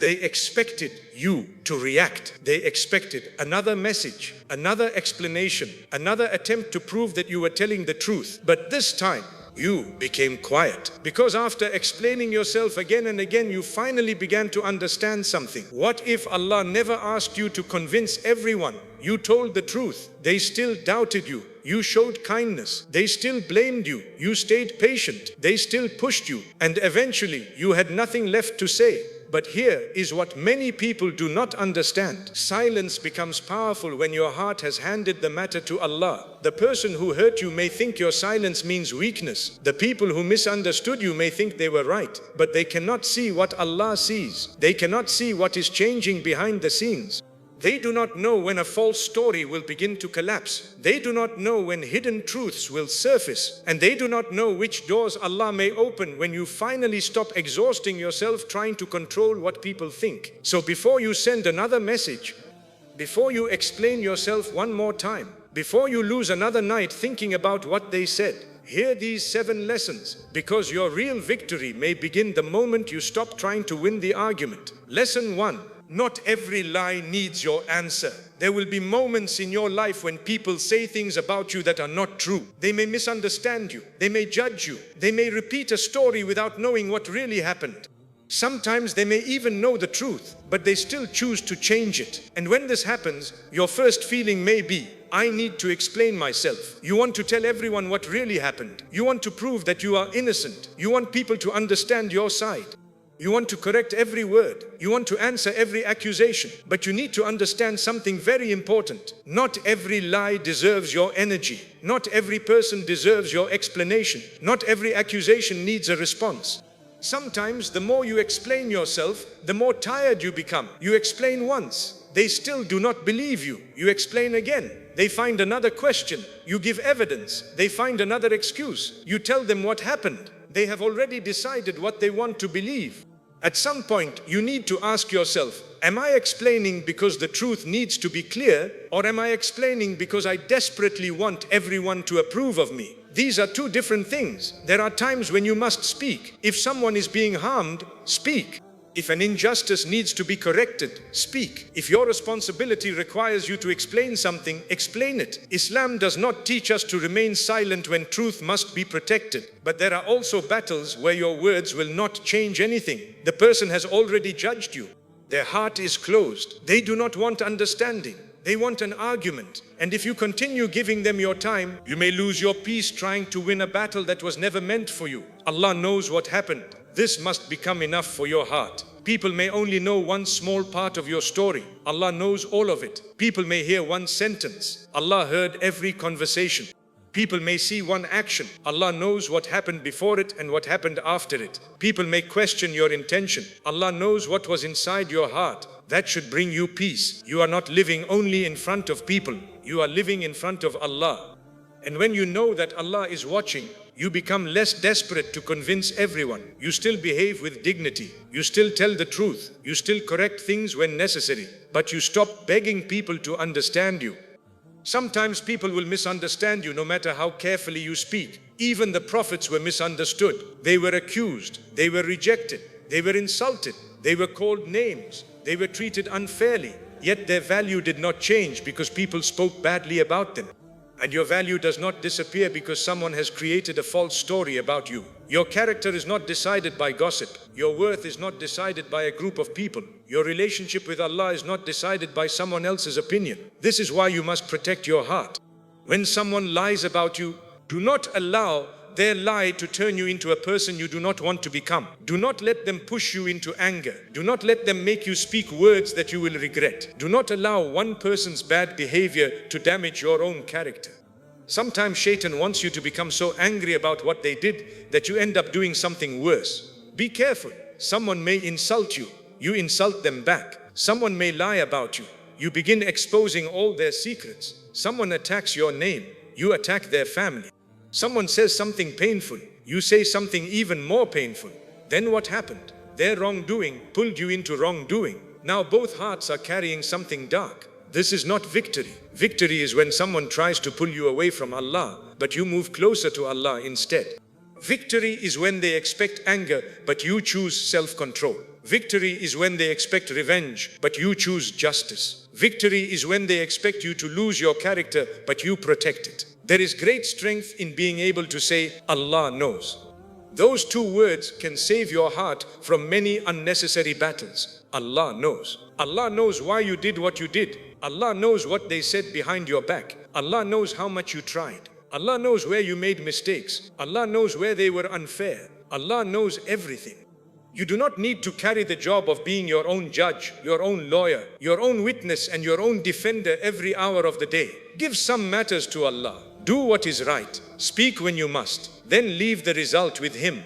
They expected you to react. They expected another message, another explanation, another attempt to prove that you were telling the truth. But this time, you became quiet. Because after explaining yourself again and again, you finally began to understand something. What if Allah never asked you to convince everyone? You told the truth. They still doubted you. You showed kindness. They still blamed you. You stayed patient. They still pushed you. And eventually, you had nothing left to say. But here is what many people do not understand. Silence becomes powerful when your heart has handed the matter to Allah. The person who hurt you may think your silence means weakness. The people who misunderstood you may think they were right, but they cannot see what Allah sees. They cannot see what is changing behind the scenes. They do not know when a false story will begin to collapse. They do not know when hidden truths will surface. And they do not know which doors Allah may open when you finally stop exhausting yourself trying to control what people think. So before you send another message, before you explain yourself one more time, before you lose another night thinking about what they said, hear these 7 lessons, because your real victory may begin the moment you stop trying to win the argument. Lesson 1. Not every lie needs your answer. There will be moments in your life when people say things about you that are not true. They may misunderstand you. They may judge you. They may repeat a story without knowing what really happened. Sometimes they may even know the truth, but they still choose to change it. And when this happens, your first feeling may be, I need to explain myself. You want to tell everyone what really happened. You want to prove that you are innocent. You want people to understand your side. You want to correct every word. You want to answer every accusation. But you need to understand something very important. Not every lie deserves your energy. Not every person deserves your explanation. Not every accusation needs a response. Sometimes the more you explain yourself, the more tired you become. You explain once. They still do not believe you. You explain again. They find another question. You give evidence. They find another excuse. You tell them what happened. They have already decided what they want to believe. At some point, you need to ask yourself, am I explaining because the truth needs to be clear, or am I explaining because I desperately want everyone to approve of me? These are two different things. There are times when you must speak. If someone is being harmed, speak. If an injustice needs to be corrected, speak. If your responsibility requires you to explain something, explain it. Islam does not teach us to remain silent when truth must be protected. But there are also battles where your words will not change anything. The person has already judged you. Their heart is closed. They do not want understanding. They want an argument. And if you continue giving them your time, you may lose your peace trying to win a battle that was never meant for you. Allah knows what happened. This must become enough for your heart. People may only know one small part of your story. Allah knows all of it. People may hear one sentence. Allah heard every conversation. People may see one action. Allah knows what happened before it and what happened after it. People may question your intention. Allah knows what was inside your heart. That should bring you peace. You are not living only in front of people. You are living in front of Allah. And when you know that Allah is watching, you become less desperate to convince everyone. You still behave with dignity. You still tell the truth. You still correct things when necessary. But you stop begging people to understand you. Sometimes people will misunderstand you no matter how carefully you speak. Even the prophets were misunderstood. They were accused. They were rejected. They were insulted. They were called names. They were treated unfairly. Yet their value did not change because people spoke badly about them. And your value does not disappear because someone has created a false story about you. Your character is not decided by gossip. Your worth is not decided by a group of people. Your relationship with Allah is not decided by someone else's opinion. This is why you must protect your heart. When someone lies about you, do not allow their lie to turn you into a person you do not want to become. Do not let them push you into anger. Do not let them make you speak words that you will regret. Do not allow one person's bad behavior to damage your own character. Sometimes Shaitan wants you to become so angry about what they did that you end up doing something worse. Be careful. Someone may insult you. You insult them back. Someone may lie about you. You begin exposing all their secrets. Someone attacks your name. You attack their family. Someone says something painful. You say something even more painful. Then what happened? Their wrongdoing pulled you into wrongdoing. Now both hearts are carrying something dark. This is not victory. Victory is when someone tries to pull you away from Allah, but you move closer to Allah instead. Victory is when they expect anger, but you choose self-control. Victory is when they expect revenge, but you choose justice. Victory is when they expect you to lose your character, but you protect it. There is great strength in being able to say, Allah knows. Those two words can save your heart from many unnecessary battles. Allah knows. Allah knows why you did what you did. Allah knows what they said behind your back. Allah knows how much you tried. Allah knows where you made mistakes. Allah knows where they were unfair. Allah knows everything. You do not need to carry the job of being your own judge, your own lawyer, your own witness and your own defender every hour of the day. Give some matters to Allah. Do what is right. Speak when you must. Then leave the result with Him.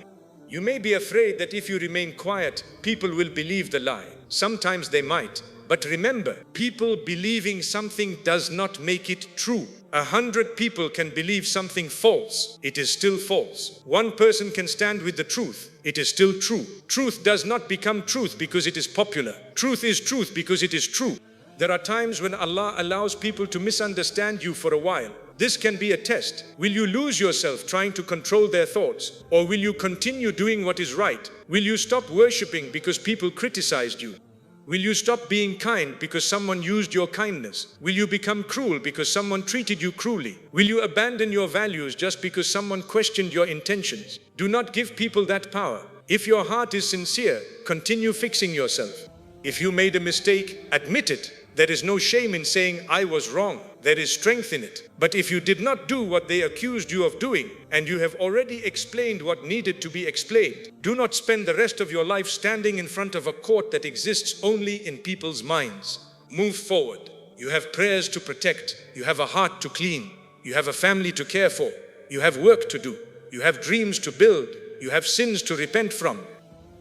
You may be afraid that if you remain quiet, people will believe the lie. Sometimes they might. But remember, people believing something does not make it true. 100 people can believe something false. It is still false. One person can stand with the truth. It is still true. Truth does not become truth because it is popular. Truth is truth because it is true. There are times when Allah allows people to misunderstand you for a while. This can be a test. Will you lose yourself trying to control their thoughts? Or will you continue doing what is right? Will you stop worshipping because people criticized you? Will you stop being kind because someone used your kindness? Will you become cruel because someone treated you cruelly? Will you abandon your values just because someone questioned your intentions? Do not give people that power. If your heart is sincere, continue fixing yourself. If you made a mistake, admit it. There is no shame in saying, I was wrong. There is strength in it. But if you did not do what they accused you of doing, and you have already explained what needed to be explained, do not spend the rest of your life standing in front of a court that exists only in people's minds. Move forward. You have prayers to protect. You have a heart to clean. You have a family to care for. You have work to do. You have dreams to build. You have sins to repent from.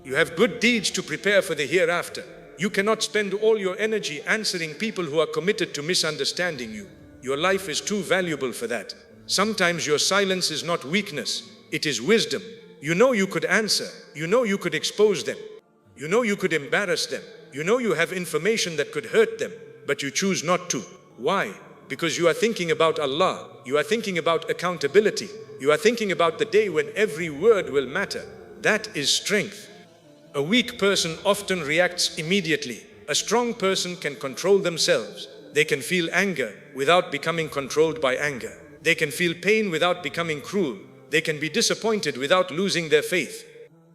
You have good deeds to prepare for the hereafter. You cannot spend all your energy answering people who are committed to misunderstanding you. Your life is too valuable for that. Sometimes your silence is not weakness, it is wisdom. You know you could answer. You know you could expose them. You know you could embarrass them. You know you have information that could hurt them, but you choose not to. Why? Because you are thinking about Allah. You are thinking about accountability. You are thinking about the day when every word will matter. That is strength. A weak person often reacts immediately. A strong person can control themselves. They can feel anger without becoming controlled by anger. They can feel pain without becoming cruel. They can be disappointed without losing their faith.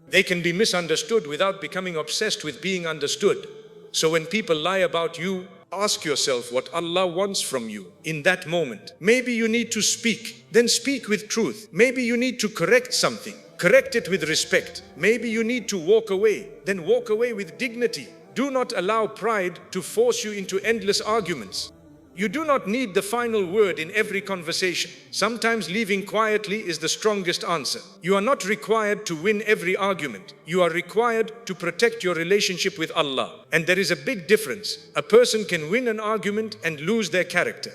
They can be misunderstood without becoming obsessed with being understood. So when people lie about you, ask yourself what Allah wants from you in that moment. Maybe you need to speak, then speak with truth. Maybe you need to correct something. Correct it with respect. Maybe you need to walk away, then walk away with dignity. Do not allow pride to force you into endless arguments. You do not need the final word in every conversation. Sometimes leaving quietly is the strongest answer. You are not required to win every argument. You are required to protect your relationship with Allah. And there is a big difference. A person can win an argument and lose their character.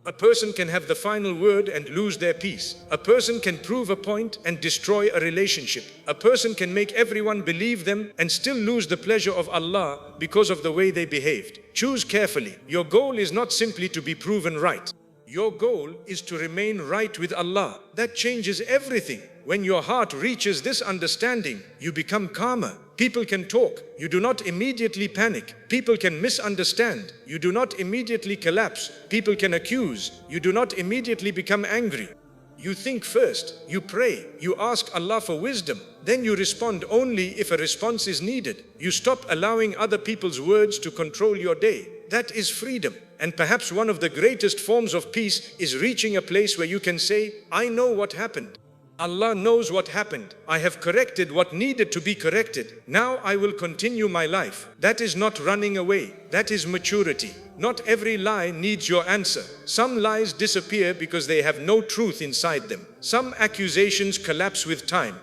A person can have the final word and lose their peace. A person can prove a point and destroy a relationship. A person can make everyone believe them and still lose the pleasure of Allah because of the way they behaved. Choose carefully. Your goal is not simply to be proven right. Your goal is to remain right with Allah. That changes everything. When your heart reaches this understanding, you become calmer. People can talk. You do not immediately panic. People can misunderstand. You do not immediately collapse. People can accuse. You do not immediately become angry. You think first. You pray. You ask Allah for wisdom. Then you respond only if a response is needed. You stop allowing other people's words to control your day. That is freedom. And perhaps one of the greatest forms of peace is reaching a place where you can say, I know what happened. Allah knows what happened. I have corrected what needed to be corrected. Now I will continue my life. That is not running away. That is maturity. Not every lie needs your answer. Some lies disappear because they have no truth inside them. Some accusations collapse with time.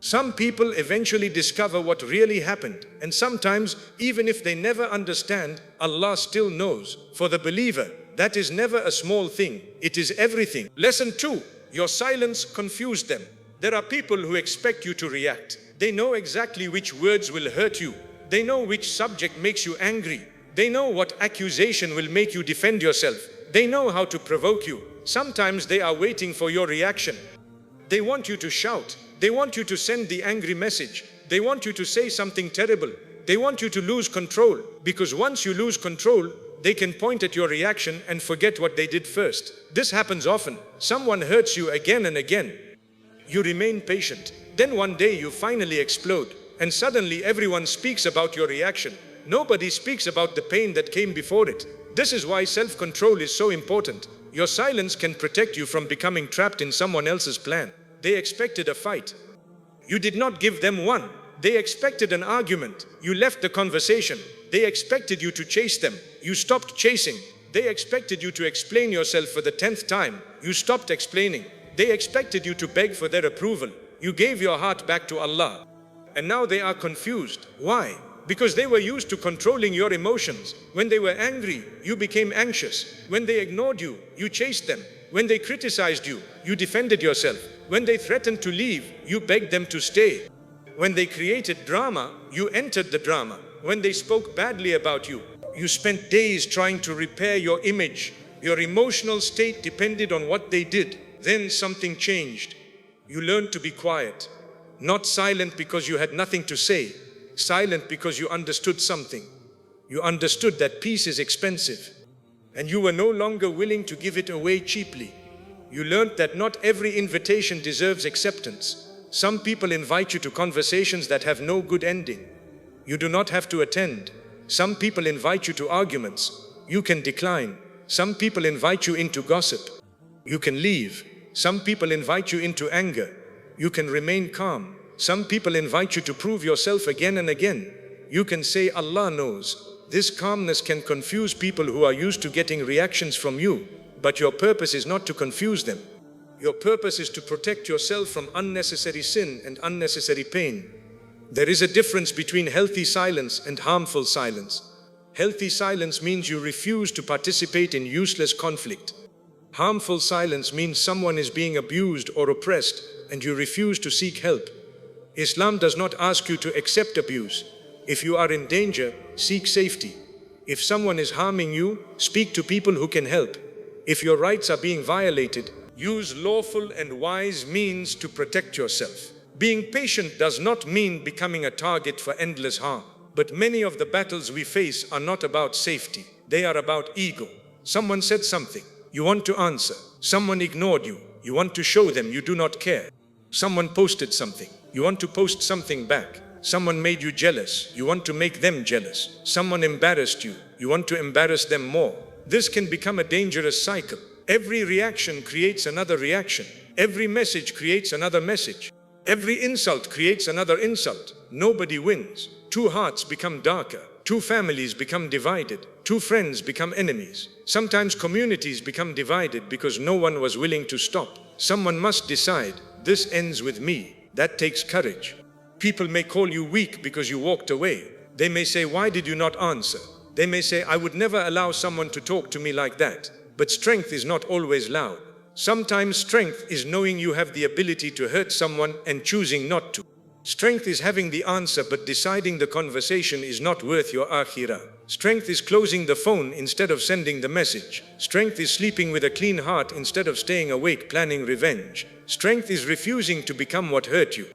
Some people eventually discover what really happened. And sometimes, even if they never understand, Allah still knows. For the believer, that is never a small thing. It is everything. Lesson 2. Your silence confused them. There are people who expect you to react. They know exactly which words will hurt you. They know which subject makes you angry. They know what accusation will make you defend yourself. They know how to provoke you. Sometimes they are waiting for your reaction. They want you to shout. They want you to send the angry message. They want you to say something terrible. They want you to lose control, because once you lose control, they can point at your reaction and forget what they did first. This happens often. Someone hurts you again and again. You remain patient. Then one day you finally explode, and suddenly everyone speaks about your reaction. Nobody speaks about the pain that came before it. This is why self-control is so important. Your silence can protect you from becoming trapped in someone else's plan. They expected a fight. You did not give them one. They expected an argument. You left the conversation. They expected you to chase them. You stopped chasing. They expected you to explain yourself for the 10th time. You stopped explaining. They expected you to beg for their approval. You gave your heart back to Allah. And now they are confused. Why? Because they were used to controlling your emotions. When they were angry, you became anxious. When they ignored you, you chased them. When they criticized you, you defended yourself. When they threatened to leave, you begged them to stay. When they created drama, you entered the drama. When they spoke badly about you, you spent days trying to repair your image. Your emotional state depended on what they did. Then something changed. You learned to be quiet. Not silent because you had nothing to say. Silent because you understood something. You understood that peace is expensive, and you were no longer willing to give it away cheaply. You learned that not every invitation deserves acceptance. Some people invite you to conversations that have no good ending. You do not have to attend. Some people invite you to arguments. You can decline. Some people invite you into gossip. You can leave. Some people invite you into anger. You can remain calm. Some people invite you to prove yourself again and again. You can say, Allah knows. This calmness can confuse people who are used to getting reactions from you, but your purpose is not to confuse them. Your purpose is to protect yourself from unnecessary sin and unnecessary pain. There is a difference between healthy silence and harmful silence. Healthy silence means you refuse to participate in useless conflict. Harmful silence means someone is being abused or oppressed and you refuse to seek help. Islam does not ask you to accept abuse. If you are in danger, seek safety. If someone is harming you, speak to people who can help. If your rights are being violated, use lawful and wise means to protect yourself. Being patient does not mean becoming a target for endless harm. But many of the battles we face are not about safety. They are about ego. Someone said something. You want to answer. Someone ignored you. You want to show them you do not care. Someone posted something. You want to post something back. Someone made you jealous. You want to make them jealous. Someone embarrassed you. You want to embarrass them more. This can become a dangerous cycle. Every reaction creates another reaction. Every message creates another message. Every insult creates another insult. Nobody wins. Two hearts become darker. Two families become divided. Two friends become enemies. Sometimes communities become divided because no one was willing to stop. Someone must decide, this ends with me. That takes courage. People may call you weak because you walked away. They may say, why did you not answer? They may say, I would never allow someone to talk to me like that. But strength is not always loud. Sometimes strength is knowing you have the ability to hurt someone and choosing not to. Strength is having the answer but deciding the conversation is not worth your akhirah. Strength is closing the phone instead of sending the message. Strength is sleeping with a clean heart instead of staying awake planning revenge. Strength is refusing to become what hurt you.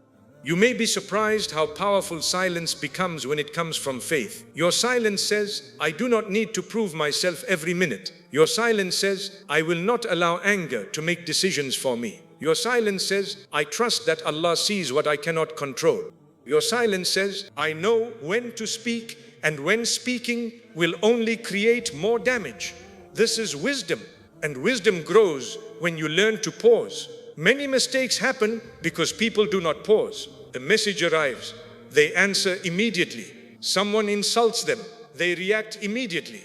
You may be surprised how powerful silence becomes when it comes from faith. Your silence says, I do not need to prove myself every minute. Your silence says, I will not allow anger to make decisions for me. Your silence says, I trust that Allah sees what I cannot control. Your silence says, I know when to speak, and when speaking will only create more damage. This is wisdom, and wisdom grows when you learn to pause. Many mistakes happen because people do not pause. A message arrives, they answer immediately. Someone insults them, they react immediately.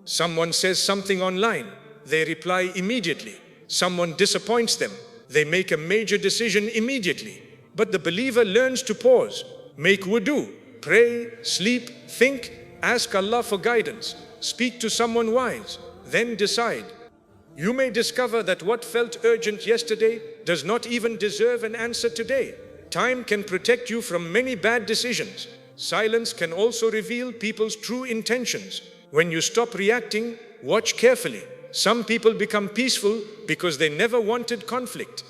Someone says something online, they reply immediately. Someone disappoints them, they make a major decision immediately. But the believer learns to pause, make wudu, pray, sleep, think, ask Allah for guidance, speak to someone wise, then decide. You may discover that what felt urgent yesterday does not even deserve an answer today. Time can protect you from many bad decisions. Silence can also reveal people's true intentions. When you stop reacting, watch carefully. Some people become peaceful because they never wanted conflict.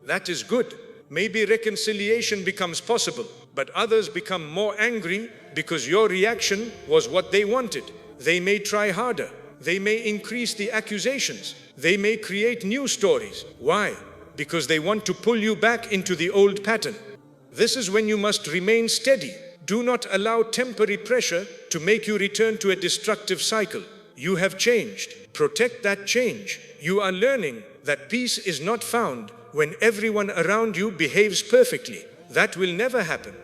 That is good. Maybe reconciliation becomes possible. But others become more angry because your reaction was what they wanted. They may try harder. They may increase the accusations. They may create new stories. Why? Because they want to pull you back into the old pattern. This is when you must remain steady. Do not allow temporary pressure to make you return to a destructive cycle. You have changed. Protect that change. You are learning that peace is not found when everyone around you behaves perfectly. That will never happen.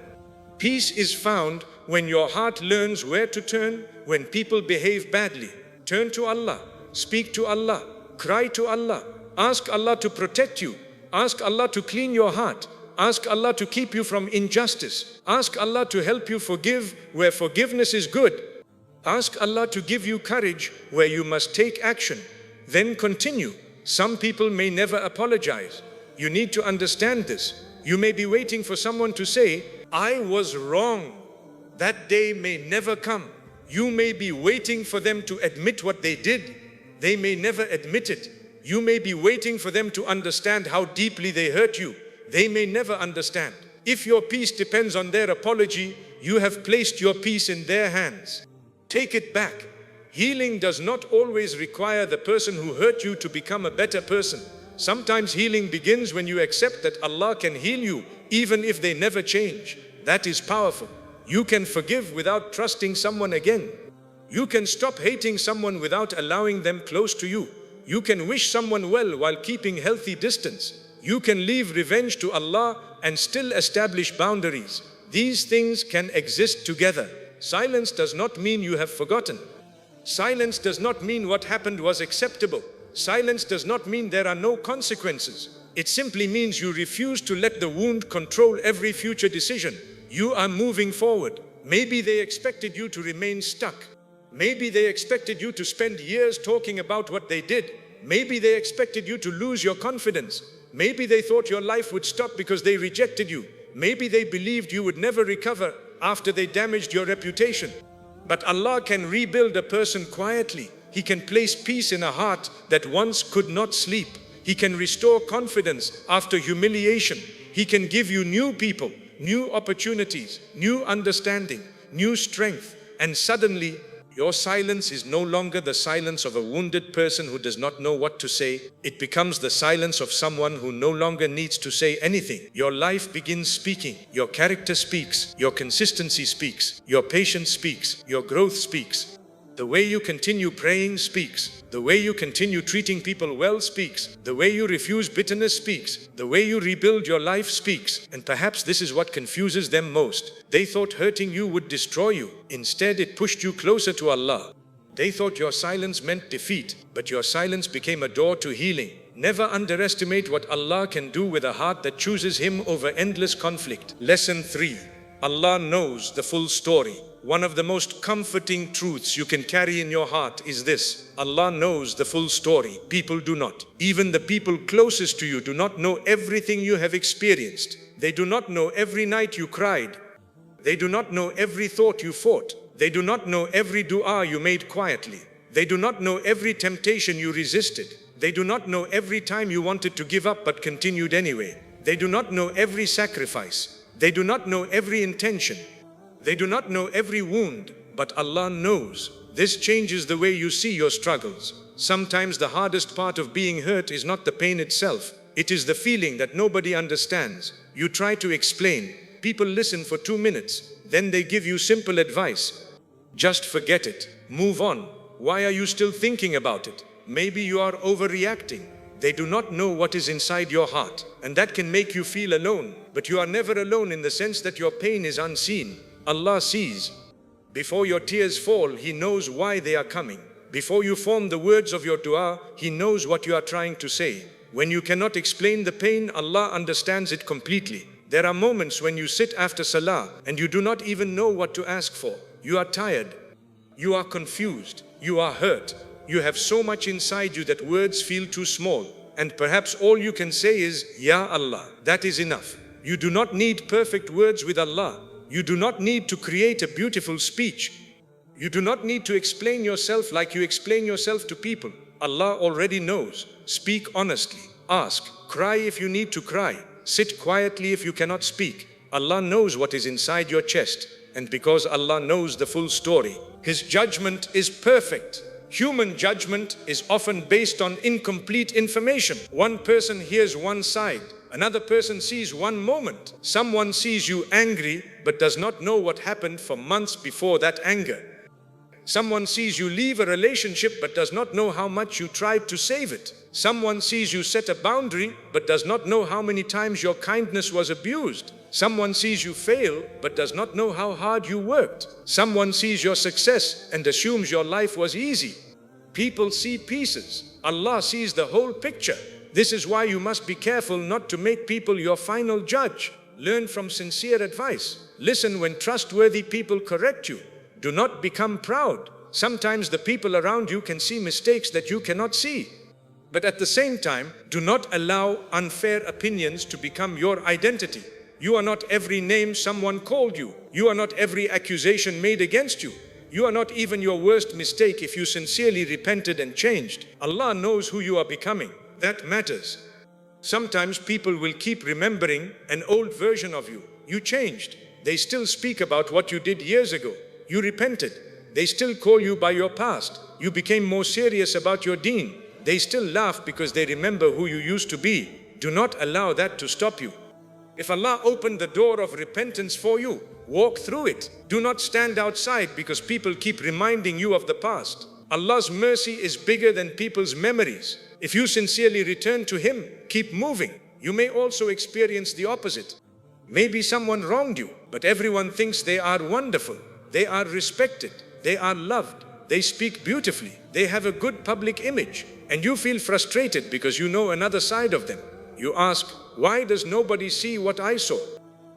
Peace is found when your heart learns where to turn when people behave badly. Turn to Allah, speak to Allah, cry to Allah, ask Allah to protect you, ask Allah to clean your heart, ask Allah to keep you from injustice, ask Allah to help you forgive where forgiveness is good, ask Allah to give you courage where you must take action. Then continue. Some people may never apologize. You need to understand this. You may be waiting for someone to say, I was wrong. That day may never come. You may be waiting for them to admit what they did. They may never admit it. You may be waiting for them to understand how deeply they hurt you. They may never understand. If your peace depends on their apology, you have placed your peace in their hands. Take it back. Healing does not always require the person who hurt you to become a better person. Sometimes healing begins when you accept that Allah can heal you even if they never change. That is powerful. You can forgive without trusting someone again. You can stop hating someone without allowing them close to you. You can wish someone well while keeping healthy distance. You can leave revenge to Allah and still establish boundaries. These things can exist together. Silence does not mean you have forgotten. Silence does not mean what happened was acceptable. Silence does not mean there are no consequences. It simply means you refuse to let the wound control every future decision. You are moving forward. Maybe they expected you to remain stuck. Maybe they expected you to spend years talking about what they did. Maybe they expected you to lose your confidence. Maybe they thought your life would stop because they rejected you. Maybe they believed you would never recover after they damaged your reputation. But Allah can rebuild a person quietly. He can place peace in a heart that once could not sleep. He can restore confidence after humiliation. He can give you new people, new opportunities, new understanding, new strength. And suddenly, your silence is no longer the silence of a wounded person who does not know what to say. It becomes the silence of someone who no longer needs to say anything. Your life begins speaking. Your character speaks. Your consistency speaks. Your patience speaks. Your growth speaks. The way you continue praying speaks. The way you continue treating people well speaks. The way you refuse bitterness speaks. The way you rebuild your life speaks. And perhaps this is what confuses them most. They thought hurting you would destroy you. Instead, it pushed you closer to Allah. They thought your silence meant defeat, but your silence became a door to healing. Never underestimate what Allah can do with a heart that chooses Him over endless conflict. Lesson 3. Allah knows the full story. One of the most comforting truths you can carry in your heart is this: Allah knows the full story. People do not. Even the people closest to you do not know everything you have experienced. They do not know every night you cried. They do not know every thought you fought. They do not know every dua you made quietly. They do not know every temptation you resisted. They do not know every time you wanted to give up but continued anyway. They do not know every sacrifice. They do not know every intention. They do not know every wound, but Allah knows. This changes the way you see your struggles. Sometimes the hardest part of being hurt is not the pain itself. It is the feeling that nobody understands. You try to explain. People listen for 2 minutes. Then they give you simple advice. Just forget it. Move on. Why are you still thinking about it? Maybe you are overreacting. They do not know what is inside your heart, and that can make you feel alone. But you are never alone in the sense that your pain is unseen. Allah sees. Before your tears fall, He knows why they are coming. Before you form the words of your dua, He knows what you are trying to say. When you cannot explain the pain, Allah understands it completely. There are moments when you sit after salah and you do not even know what to ask for. You are tired. You are confused. You are hurt. You have so much inside you that words feel too small. And perhaps all you can say is, Ya Allah. That is enough. You do not need perfect words with Allah. You do not need to create a beautiful speech. You do not need to explain yourself like you explain yourself to people. Allah already knows. Speak honestly. Ask. Cry if you need to cry. Sit quietly if you cannot speak. Allah knows what is inside your chest. And because Allah knows the full story, His judgment is perfect. Human judgment is often based on incomplete information. One person hears one side. Another person sees one moment. Someone sees you angry but does not know what happened for months before that anger. Someone sees you leave a relationship but does not know how much you tried to save it. Someone sees you set a boundary but does not know how many times your kindness was abused. Someone sees you fail but does not know how hard you worked. Someone sees your success and assumes your life was easy. People see pieces. Allah sees the whole picture. This is why you must be careful not to make people your final judge. Learn from sincere advice. Listen when trustworthy people correct you. Do not become proud. Sometimes the people around you can see mistakes that you cannot see. But at the same time, do not allow unfair opinions to become your identity. You are not every name someone called you. You are not every accusation made against you. You are not even your worst mistake if you sincerely repented and changed. Allah knows who you are becoming. That matters. Sometimes people will keep remembering an old version of you. You changed. They still speak about what you did years ago. You repented. They still call you by your past. You became more serious about your deen. They still laugh because they remember who you used to be. Do not allow that to stop you. If Allah opened the door of repentance for you, walk through it. Do not stand outside because people keep reminding you of the past. Allah's mercy is bigger than people's memories. If you sincerely return to Him, keep moving. You may also experience the opposite. Maybe someone wronged you, but everyone thinks they are wonderful. They are respected. They are loved. They speak beautifully. They have a good public image. And you feel frustrated because you know another side of them. You ask, why does nobody see what I saw?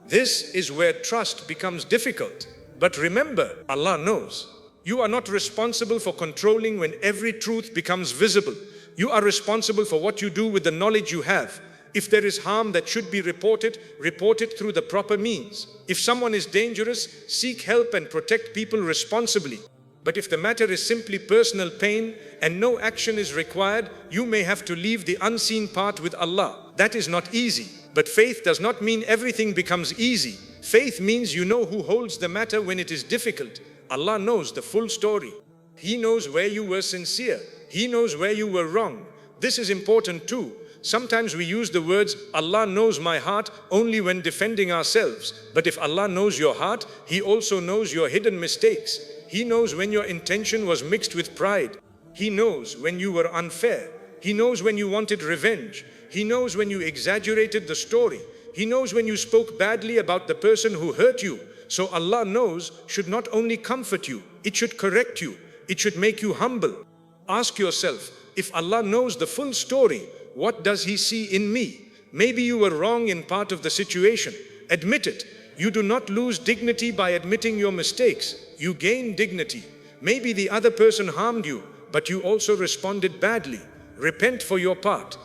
This is where trust becomes difficult. But remember, Allah knows. You are not responsible for controlling when every truth becomes visible. You are responsible for what you do with the knowledge you have. If there is harm that should be reported, report it through the proper means. If someone is dangerous, seek help and protect people responsibly. But if the matter is simply personal pain and no action is required, you may have to leave the unseen part with Allah. That is not easy. But faith does not mean everything becomes easy. Faith means you know who holds the matter when it is difficult. Allah knows the full story. He knows where you were sincere. He knows where you were wrong. This is important too. Sometimes we use the words, Allah knows my heart, only when defending ourselves. But if Allah knows your heart, He also knows your hidden mistakes. He knows when your intention was mixed with pride. He knows when you were unfair. He knows when you wanted revenge. He knows when you exaggerated the story. He knows when you spoke badly about the person who hurt you. So Allah knows should not only comfort you, it should correct you. It should make you humble. Ask yourself, if Allah knows the full story, what does He see in me? Maybe you were wrong in part of the situation. Admit it. You do not lose dignity by admitting your mistakes. You gain dignity. Maybe the other person harmed you, but you also responded badly. Repent for your part.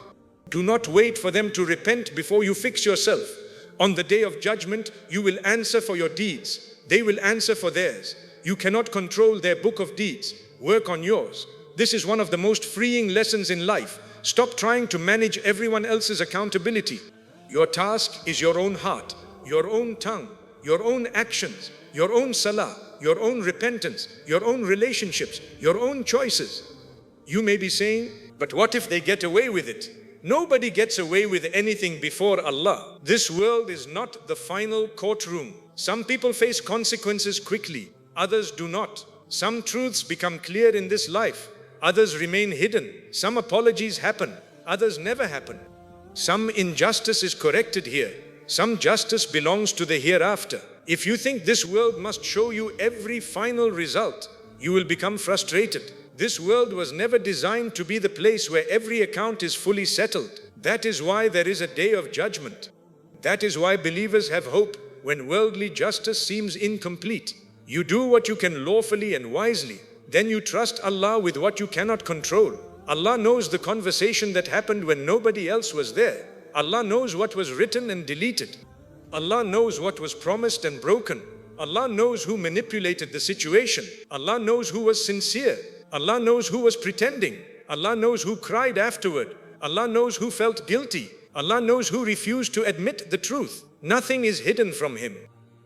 Do not wait for them to repent before you fix yourself. On the day of judgment, you will answer for your deeds. They will answer for theirs. You cannot control their book of deeds. Work on yours. This is one of the most freeing lessons in life. Stop trying to manage everyone else's accountability. Your task is your own heart, your own tongue, your own actions, your own salah, your own repentance, your own relationships, your own choices. You may be saying, but what if they get away with it? Nobody gets away with anything before Allah. This world is not the final courtroom. Some people face consequences quickly, others do not. Some truths become clear in this life, others remain hidden. Some apologies happen, others never happen. Some injustice is corrected here. Some justice belongs to the hereafter. If you think this world must show you every final result, you will become frustrated. This world was never designed to be the place where every account is fully settled. That is why there is a day of judgment. That is why believers have hope when worldly justice seems incomplete. You do what you can lawfully and wisely. Then you trust Allah with what you cannot control. Allah knows the conversation that happened when nobody else was there. Allah knows what was written and deleted. Allah knows what was promised and broken. Allah knows who manipulated the situation. Allah knows who was sincere. Allah knows who was pretending. Allah knows who cried afterward. Allah knows who felt guilty. Allah knows who refused to admit the truth. Nothing is hidden from Him.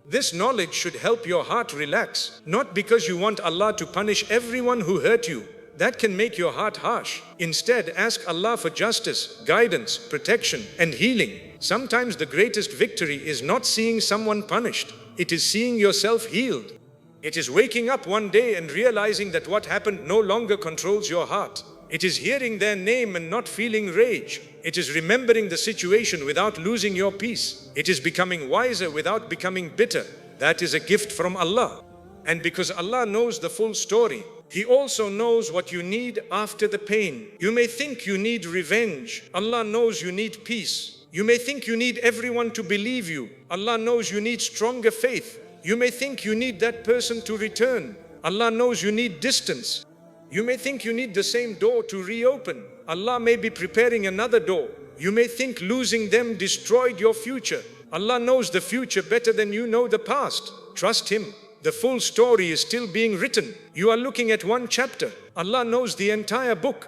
This knowledge should help your heart relax, not because you want Allah to punish everyone who hurt you. That can make your heart harsh. Instead, ask Allah for justice, guidance, protection, and healing. Sometimes the greatest victory is not seeing someone punished. It is seeing yourself healed. It is waking up one day and realizing that what happened no longer controls your heart. It is hearing their name and not feeling rage. It is remembering the situation without losing your peace. It is becoming wiser without becoming bitter. That is a gift from Allah. And because Allah knows the full story, He also knows what you need after the pain. You may think you need revenge. Allah knows you need peace. You may think you need everyone to believe you. Allah knows you need stronger faith. You may think you need that person to return. Allah knows you need distance. You may think you need the same door to reopen. Allah may be preparing another door. You may think losing them destroyed your future. Allah knows the future better than you know the past. Trust Him. The full story is still being written. You are looking at one chapter. Allah knows the entire book.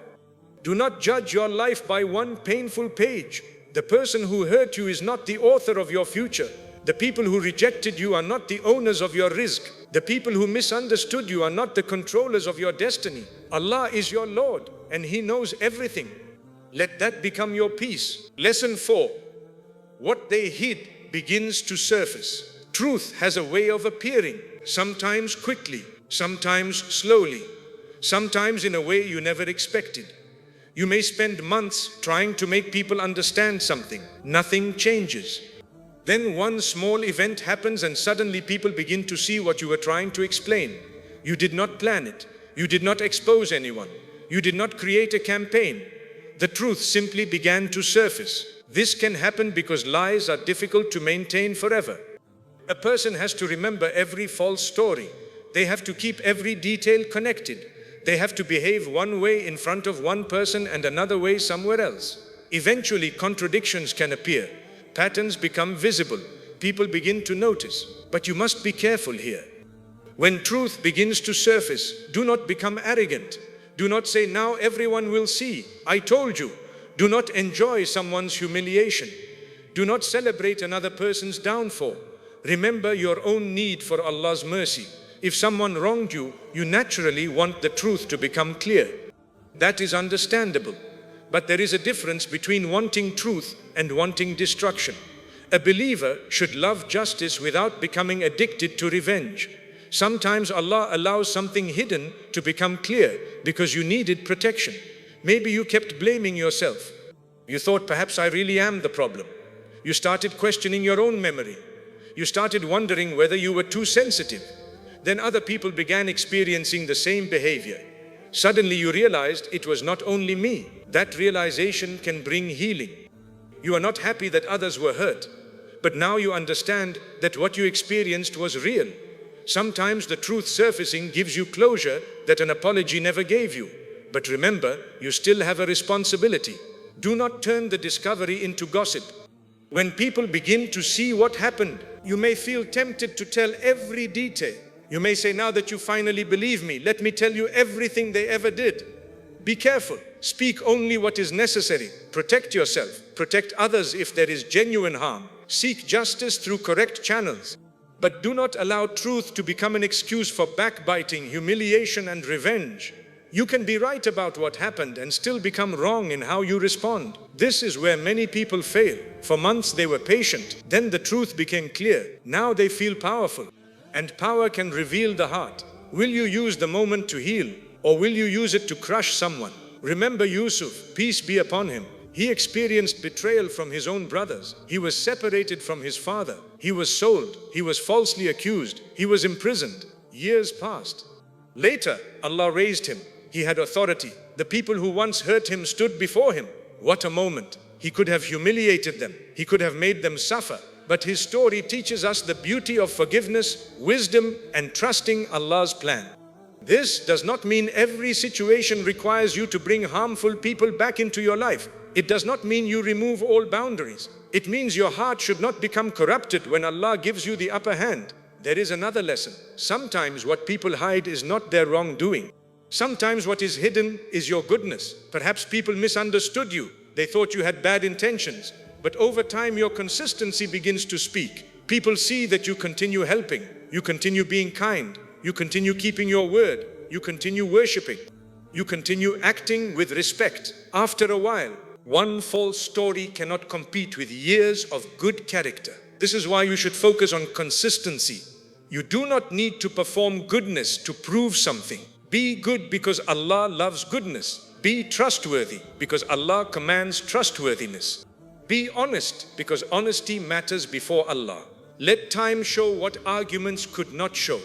Do not judge your life by one painful page. The person who hurt you is not the author of your future. The people who rejected you are not the owners of your rizq. The people who misunderstood you are not the controllers of your destiny. Allah is your Lord and He knows everything. Let that become your peace. Lesson 4. What they hid begins to surface. Truth has a way of appearing, sometimes quickly, sometimes slowly, sometimes in a way you never expected. You may spend months trying to make people understand something. Nothing changes. Then one small event happens and suddenly people begin to see what you were trying to explain. You did not plan it. You did not expose anyone. You did not create a campaign. The truth simply began to surface. This can happen because lies are difficult to maintain forever. A person has to remember every false story. They have to keep every detail connected. They have to behave one way in front of one person and another way somewhere else. Eventually, contradictions can appear. Patterns become visible. People begin to notice. But you must be careful here. When truth begins to surface, do not become arrogant. Do not say, now everyone will see. I told you. Do not enjoy someone's humiliation. Do not celebrate another person's downfall. Remember your own need for Allah's mercy. If someone wronged you, you naturally want the truth to become clear. That is understandable. But there is a difference between wanting truth and wanting destruction. A believer should love justice without becoming addicted to revenge. Sometimes Allah allows something hidden to become clear because you needed protection. Maybe you kept blaming yourself. You thought, perhaps I really am the problem. You started questioning your own memory. You started wondering whether you were too sensitive. Then other people began experiencing the same behavior. Suddenly you realized it was not only me. That realization can bring healing. You are not happy that others were hurt, but now you understand that what you experienced was real. Sometimes the truth surfacing gives you closure that an apology never gave you. But remember, you still have a responsibility. Do not turn the discovery into gossip. When people begin to see what happened, you may feel tempted to tell every detail. You may say, now that you finally believe me, let me tell you everything they ever did. Be careful. Speak only what is necessary. Protect yourself. Protect others if there is genuine harm. Seek justice through correct channels. But do not allow truth to become an excuse for backbiting, humiliation, and revenge. You can be right about what happened and still become wrong in how you respond. This is where many people fail. For months they were patient. Then the truth became clear. Now they feel powerful. And power can reveal the heart. Will you use the moment to heal, or will you use it to crush someone? Remember Yusuf, peace be upon him. He experienced betrayal from his own brothers. He was separated from his father. He was sold. He was falsely accused. He was imprisoned. Years passed. Later, Allah raised him. He had authority. The people who once hurt him stood before him. What a moment. He could have humiliated them. He could have made them suffer. But his story teaches us the beauty of forgiveness, wisdom, and trusting Allah's plan. This does not mean every situation requires you to bring harmful people back into your life. It does not mean you remove all boundaries. It means your heart should not become corrupted when Allah gives you the upper hand. There is another lesson. Sometimes what people hide is not their wrongdoing. Sometimes what is hidden is your goodness. Perhaps people misunderstood you. They thought you had bad intentions. But over time, your consistency begins to speak. People see that you continue helping, you continue being kind, you continue keeping your word, you continue worshipping, you continue acting with respect. After a while, one false story cannot compete with years of good character. This is why you should focus on consistency. You do not need to perform goodness to prove something. Be good because Allah loves goodness. Be trustworthy because Allah commands trustworthiness. Be honest because honesty matters before Allah. Let time show what arguments could not show.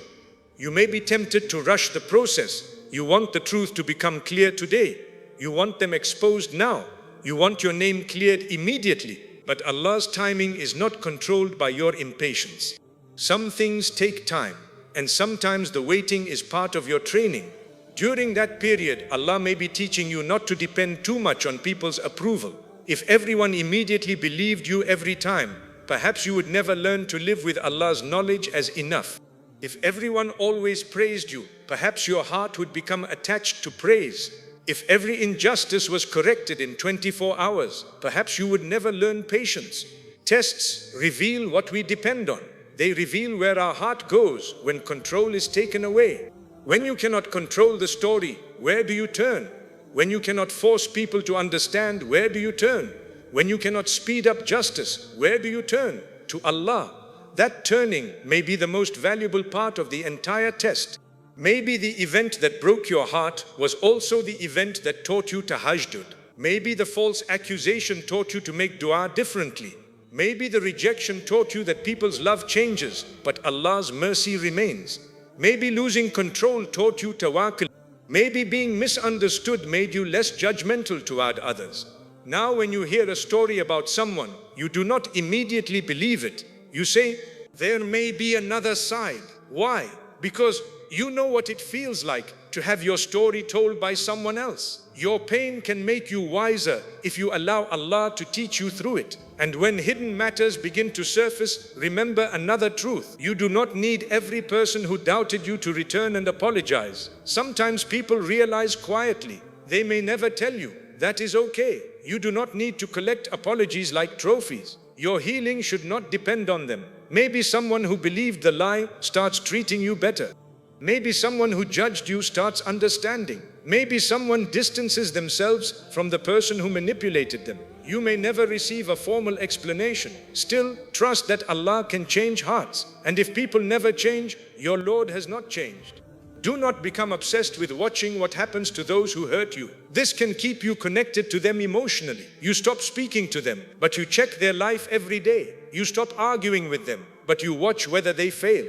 You may be tempted to rush the process. You want the truth to become clear today. You want them exposed now. You want your name cleared immediately. But Allah's timing is not controlled by your impatience. Some things take time, and sometimes the waiting is part of your training. During that period, Allah may be teaching you not to depend too much on people's approval. If everyone immediately believed you every time, perhaps you would never learn to live with Allah's knowledge as enough. If everyone always praised you, perhaps your heart would become attached to praise. If every injustice was corrected in 24 hours, perhaps you would never learn patience. Tests reveal what we depend on. They reveal where our heart goes when control is taken away. When you cannot control the story, where do you turn? When you cannot force people to understand, where do you turn? When you cannot speed up justice, where do you turn? To Allah. That turning may be the most valuable part of the entire test. Maybe the event that broke your heart was also the event that taught you tahajjud. Maybe the false accusation taught you to make dua differently. Maybe the rejection taught you that people's love changes, but Allah's mercy remains. Maybe losing control taught you tawakkul. Maybe being misunderstood made you less judgmental toward others. Now when you hear a story about someone, you do not immediately believe it. You say, there may be another side. Why? Because you know what it feels like to have your story told by someone else. Your pain can make you wiser if you allow Allah to teach you through it. And when hidden matters begin to surface, remember another truth. You do not need every person who doubted you to return and apologize. Sometimes people realize quietly. They may never tell you. That is okay. You do not need to collect apologies like trophies. Your healing should not depend on them. Maybe someone who believed the lie starts treating you better. Maybe someone who judged you starts understanding. Maybe someone distances themselves from the person who manipulated them. You may never receive a formal explanation. Still, trust that Allah can change hearts. And if people never change, your Lord has not changed. Do not become obsessed with watching what happens to those who hurt you. This can keep you connected to them emotionally. You stop speaking to them, but you check their life every day. You stop arguing with them, but you watch whether they fail.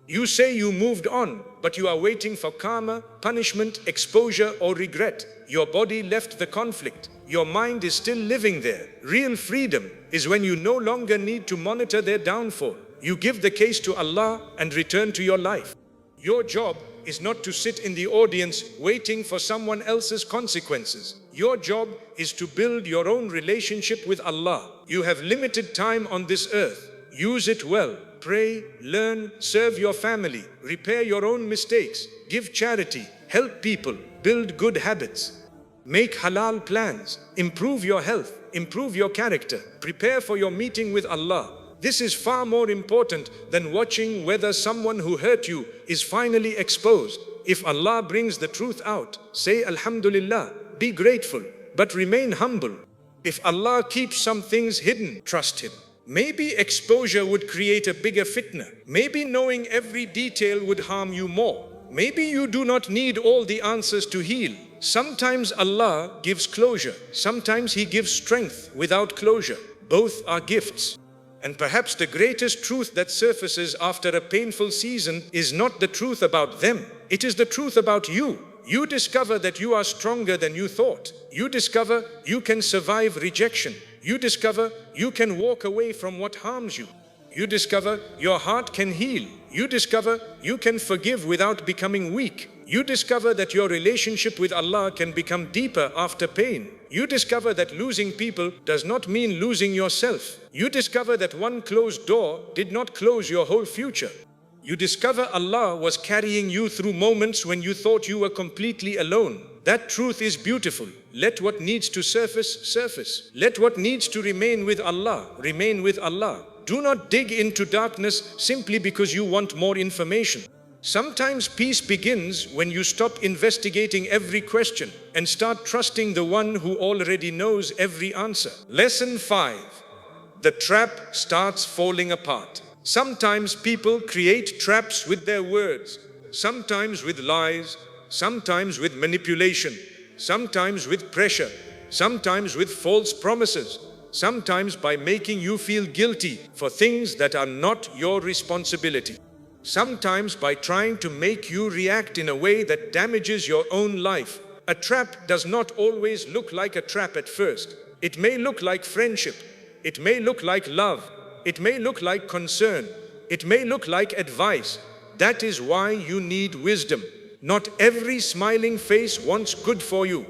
You say you moved on, but you are waiting for karma, punishment, exposure, or regret. Your body left the conflict. Your mind is still living there. Real freedom is when you no longer need to monitor their downfall. You give the case to Allah and return to your life. Your job is not to sit in the audience waiting for someone else's consequences. Your job is to build your own relationship with Allah. You have limited time on this earth. Use it well. Pray, learn, serve your family, repair your own mistakes, give charity, help people, build good habits. Make halal plans, improve your health, improve your character, prepare for your meeting with Allah. This is far more important than watching whether someone who hurt you is finally exposed. If Allah brings the truth out, say Alhamdulillah, be grateful, but remain humble. If Allah keeps some things hidden, trust Him. Maybe exposure would create a bigger fitna. Maybe knowing every detail would harm you more. Maybe you do not need all the answers to heal. Sometimes Allah gives closure. Sometimes He gives strength without closure. Both are gifts. And perhaps the greatest truth that surfaces after a painful season is not the truth about them. It is the truth about you. You discover that you are stronger than you thought. You discover you can survive rejection. You discover you can walk away from what harms you. You discover your heart can heal. You discover you can forgive without becoming weak. You discover that your relationship with Allah can become deeper after pain. You discover that losing people does not mean losing yourself. You discover that one closed door did not close your whole future. You discover Allah was carrying you through moments when you thought you were completely alone. That truth is beautiful. Let what needs to surface, surface. Let what needs to remain with Allah, remain with Allah. Do not dig into darkness simply because you want more information. Sometimes peace begins when you stop investigating every question and start trusting the one who already knows every answer. Lesson 5. The trap starts falling apart. Sometimes people create traps with their words, sometimes with lies, sometimes with manipulation, sometimes with pressure, sometimes with false promises, sometimes by making you feel guilty for things that are not your responsibility, sometimes by trying to make you react in a way that damages your own life. A trap does not always look like a trap at first. It may look like friendship. It may look like love. It may look like concern. It may look like advice. That is why you need wisdom. Not every smiling face wants good for you.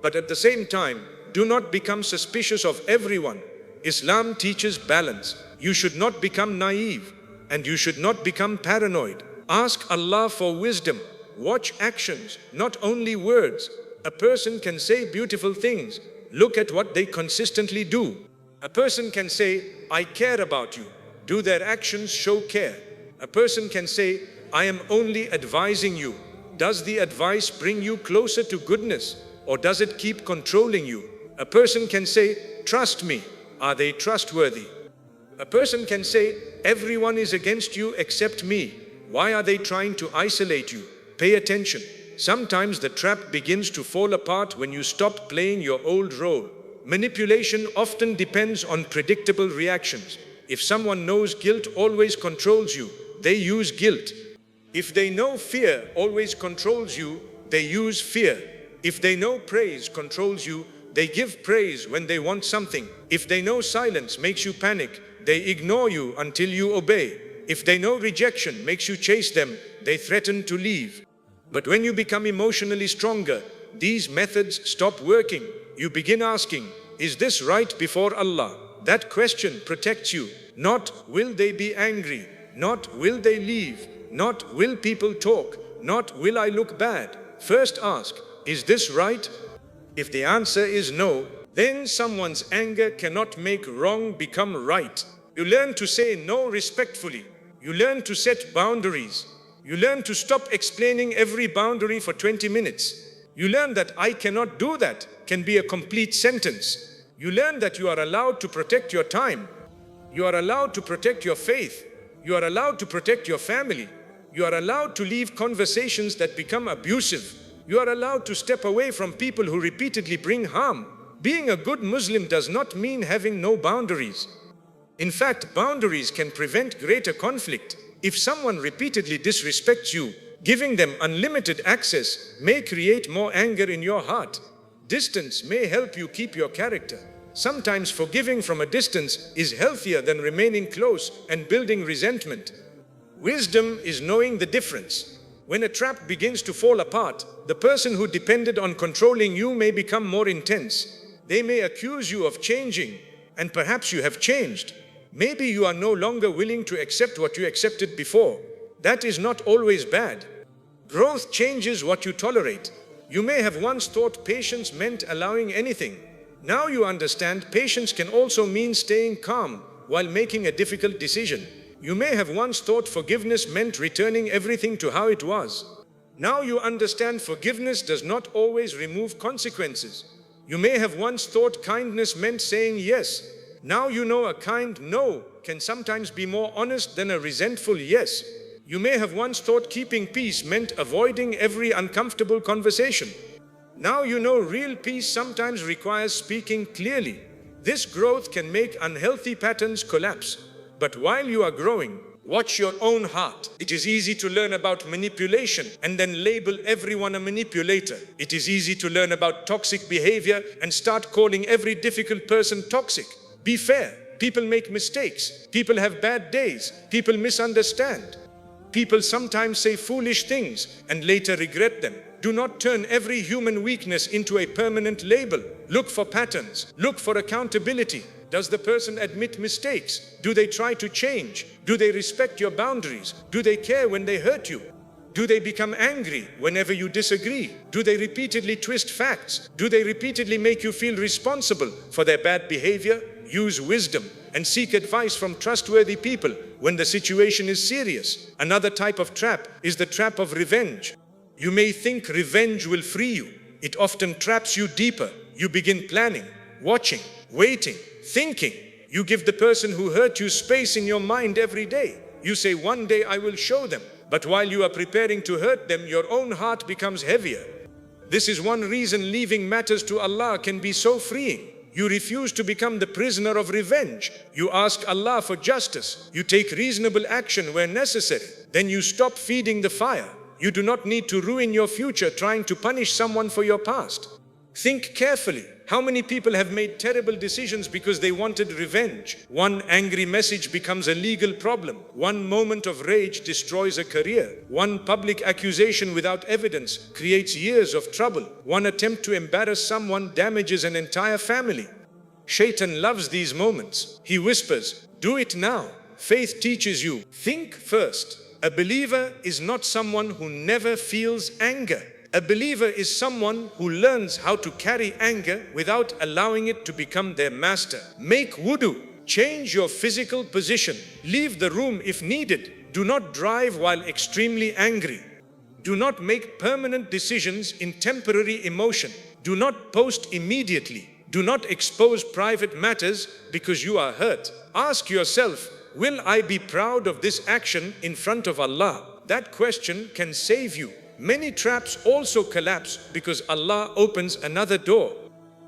But at the same time, do not become suspicious of everyone. Islam teaches balance. You should not become naive, and you should not become paranoid. Ask Allah for wisdom. Watch actions, not only words. A person can say beautiful things. Look at what they consistently do. A person can say, I care about you. Do their actions show care? A person can say, I am only advising you. Does the advice bring you closer to goodness, or does it keep controlling you? A person can say, trust me. Are they trustworthy? A person can say, everyone is against you except me. Why are they trying to isolate you? Pay attention. Sometimes the trap begins to fall apart when you stop playing your old role. Manipulation often depends on predictable reactions. If someone knows guilt always controls you, they use guilt. If they know fear always controls you, they use fear. If they know praise controls you, they give praise when they want something. If they know silence makes you panic, they ignore you until you obey. If they know rejection makes you chase them, they threaten to leave. But when you become emotionally stronger, these methods stop working. You begin asking, is this right before Allah? That question protects you. Not, will they be angry? Not, will they leave? Not, will people talk? Not, will I look bad? First ask, is this right? If the answer is no, then someone's anger cannot make wrong become right. You learn to say no respectfully. You learn to set boundaries. You learn to stop explaining every boundary for 20 minutes. You learn that I cannot do that can be a complete sentence. You learn that you are allowed to protect your time. You are allowed to protect your faith. You are allowed to protect your family. You are allowed to leave conversations that become abusive. You are allowed to step away from people who repeatedly bring harm. Being a good Muslim does not mean having no boundaries. In fact, boundaries can prevent greater conflict. If someone repeatedly disrespects you, giving them unlimited access may create more anger in your heart. Distance may help you keep your character. Sometimes forgiving from a distance is healthier than remaining close and building resentment. Wisdom is knowing the difference. When a trap begins to fall apart, the person who depended on controlling you may become more intense. They may accuse you of changing, and perhaps you have changed. Maybe you are no longer willing to accept what you accepted before. That is not always bad. Growth changes what you tolerate. You may have once thought patience meant allowing anything. Now you understand patience can also mean staying calm while making a difficult decision. You may have once thought forgiveness meant returning everything to how it was. Now you understand forgiveness does not always remove consequences. You may have once thought kindness meant saying yes. Now you know a kind no can sometimes be more honest than a resentful yes. You may have once thought keeping peace meant avoiding every uncomfortable conversation. Now you know real peace sometimes requires speaking clearly. This growth can make unhealthy patterns collapse. But while you are growing, watch your own heart. It is easy to learn about manipulation and then label everyone a manipulator. It is easy to learn about toxic behavior and start calling every difficult person toxic. Be fair. People make mistakes. People have bad days. People misunderstand. People sometimes say foolish things and later regret them. Do not turn every human weakness into a permanent label. Look for patterns. Look for accountability. Does the person admit mistakes? Do they try to change? Do they respect your boundaries? Do they care when they hurt you? Do they become angry whenever you disagree? Do they repeatedly twist facts? Do they repeatedly make you feel responsible for their bad behavior? Use wisdom and seek advice from trustworthy people when the situation is serious. Another type of trap is the trap of revenge. You may think revenge will free you. It often traps you deeper. You begin planning, watching, waiting, thinking. You give the person who hurt you space in your mind every day. You say, one day I will show them. But while you are preparing to hurt them, your own heart becomes heavier. This is one reason leaving matters to Allah can be so freeing. You refuse to become the prisoner of revenge. You ask Allah for justice. You take reasonable action where necessary. Then you stop feeding the fire. You do not need to ruin your future trying to punish someone for your past. Think carefully. How many people have made terrible decisions because they wanted revenge? One angry message becomes a legal problem. One moment of rage destroys a career. One public accusation without evidence creates years of trouble. One attempt to embarrass someone damages an entire family. Shaitan loves these moments. He whispers, "Do it now." Faith teaches you, think first. A believer is not someone who never feels anger. A believer is someone who learns how to carry anger without allowing it to become their master. Make wudu. Change your physical position. Leave the room if needed. Do not drive while extremely angry. Do not make permanent decisions in temporary emotion. Do not post immediately. Do not expose private matters because you are hurt. Ask yourself, will I be proud of this action in front of Allah? That question can save you. Many traps also collapse because Allah opens another door.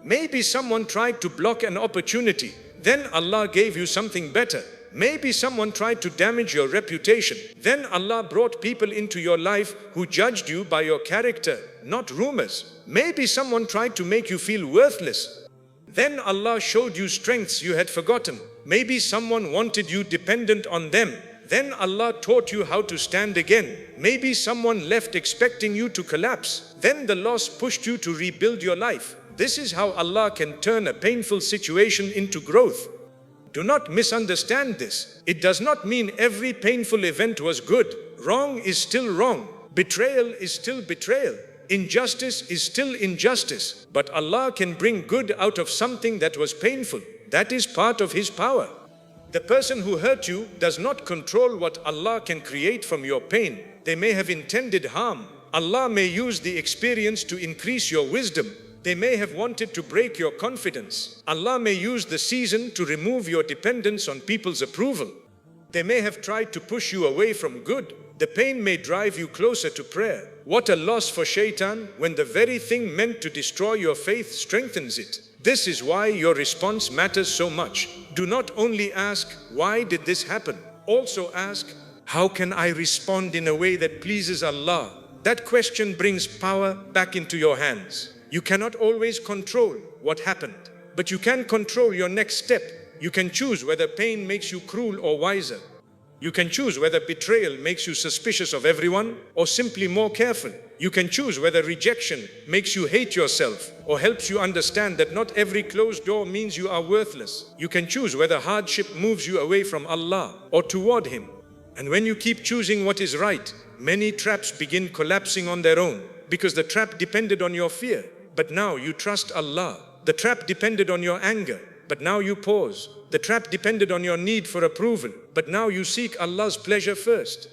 Maybe someone tried to block an opportunity, then Allah gave you something better. Maybe someone tried to damage your reputation, then Allah brought people into your life who judged you by your character, not rumors. Maybe someone tried to make you feel worthless, then Allah showed you strengths you had forgotten. Maybe someone wanted you dependent on them, then Allah taught you how to stand again. Maybe someone left expecting you to collapse. Then the loss pushed you to rebuild your life. This is how Allah can turn a painful situation into growth. Do not misunderstand this. It does not mean every painful event was good. Wrong is still wrong. Betrayal is still betrayal. Injustice is still injustice. But Allah can bring good out of something that was painful. That is part of His power. The person who hurt you does not control what Allah can create from your pain. They may have intended harm. Allah may use the experience to increase your wisdom. They may have wanted to break your confidence. Allah may use the season to remove your dependence on people's approval. They may have tried to push you away from good. The pain may drive you closer to prayer. What a loss for Shaitan when the very thing meant to destroy your faith strengthens it. This is why your response matters so much. Do not only ask, why did this happen? Also ask, how can I respond in a way that pleases Allah? That question brings power back into your hands. You cannot always control what happened, but you can control your next step. You can choose whether pain makes you cruel or wiser. You can choose whether betrayal makes you suspicious of everyone or simply more careful. You can choose whether rejection makes you hate yourself or helps you understand that not every closed door means you are worthless. You can choose whether hardship moves you away from Allah or toward Him. And when you keep choosing what is right, many traps begin collapsing on their own, because the trap depended on your fear, but now you trust Allah. The trap depended on your anger, but now you pause. The trap depended on your need for approval, but now you seek Allah's pleasure first.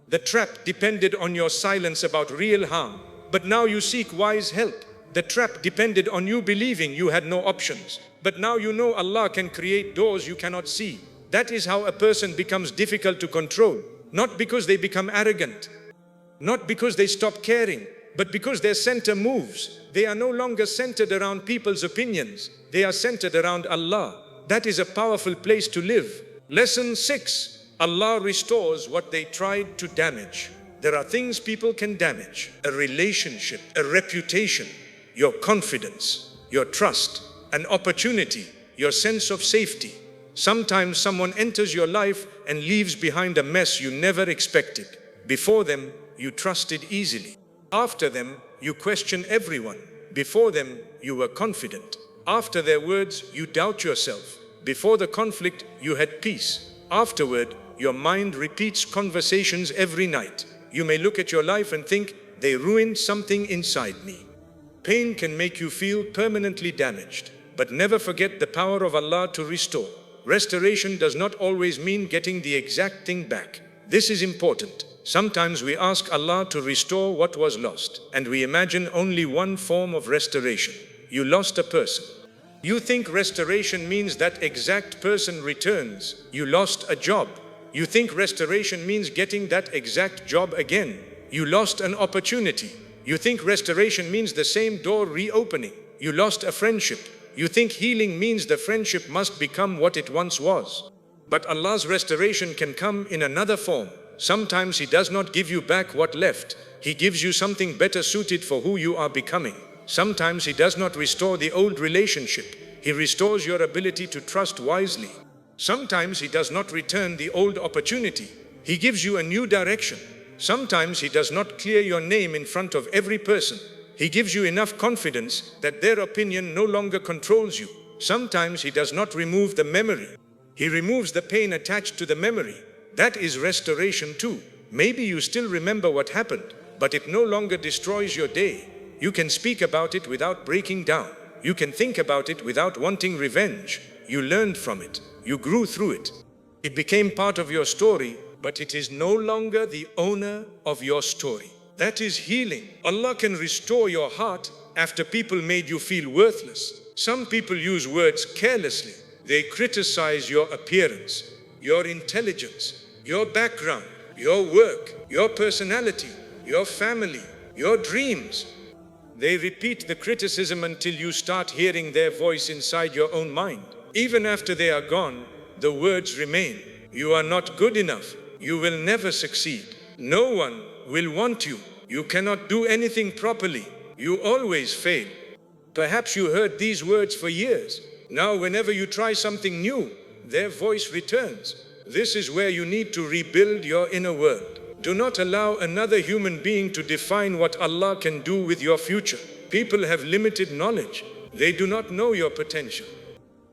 The trap depended on your silence about real harm, but now you seek wise help. The trap depended on you believing you had no options, but now you know Allah can create doors you cannot see. That is how a person becomes difficult to control, not because they become arrogant, not because they stop caring, but because their center moves. They are no longer centered around people's opinions. They are centered around Allah. That is a powerful place to live. Lesson 6. Allah restores what they tried to damage. There are things people can damage: a relationship, a reputation, your confidence, your trust, an opportunity, your sense of safety. Sometimes someone enters your life and leaves behind a mess you never expected. Before them, you trusted easily. After them, you question everyone. Before them, you were confident. After their words, you doubt yourself. Before the conflict, you had peace. Afterward, your mind repeats conversations every night. You may look at your life and think, they ruined something inside me. Pain can make you feel permanently damaged, but never forget the power of Allah to restore. Restoration does not always mean getting the exact thing back. This is important. Sometimes we ask Allah to restore what was lost, and we imagine only one form of restoration. You lost a person. You think restoration means that exact person returns. You lost a job. You think restoration means getting that exact job again. You lost an opportunity. You think restoration means the same door reopening. You lost a friendship. You think healing means the friendship must become what it once was. But Allah's restoration can come in another form. Sometimes He does not give you back what left. He gives you something better suited for who you are becoming. Sometimes He does not restore the old relationship. He restores your ability to trust wisely. Sometimes He does not return the old opportunity. He gives you a new direction. Sometimes He does not clear your name in front of every person. He gives you enough confidence that their opinion no longer controls you. Sometimes He does not remove the memory. He removes the pain attached to the memory. That is restoration too. Maybe you still remember what happened, but it no longer destroys your day. You can speak about it without breaking down. You can think about it without wanting revenge. You learned from it. You grew through it. It became part of your story, but it is no longer the owner of your story. That is healing. Allah can restore your heart after people made you feel worthless. Some people use words carelessly. They criticize your appearance, your intelligence, your background, your work, your personality, your family, your dreams. They repeat the criticism until you start hearing their voice inside your own mind. Even after they are gone, the words remain. You are not good enough. You will never succeed. No one will want you. You cannot do anything properly. You always fail. Perhaps you heard these words for years. Now whenever you try something new, their voice returns. This is where you need to rebuild your inner world. Do not allow another human being to define what Allah can do with your future. People have limited knowledge. They do not know your potential.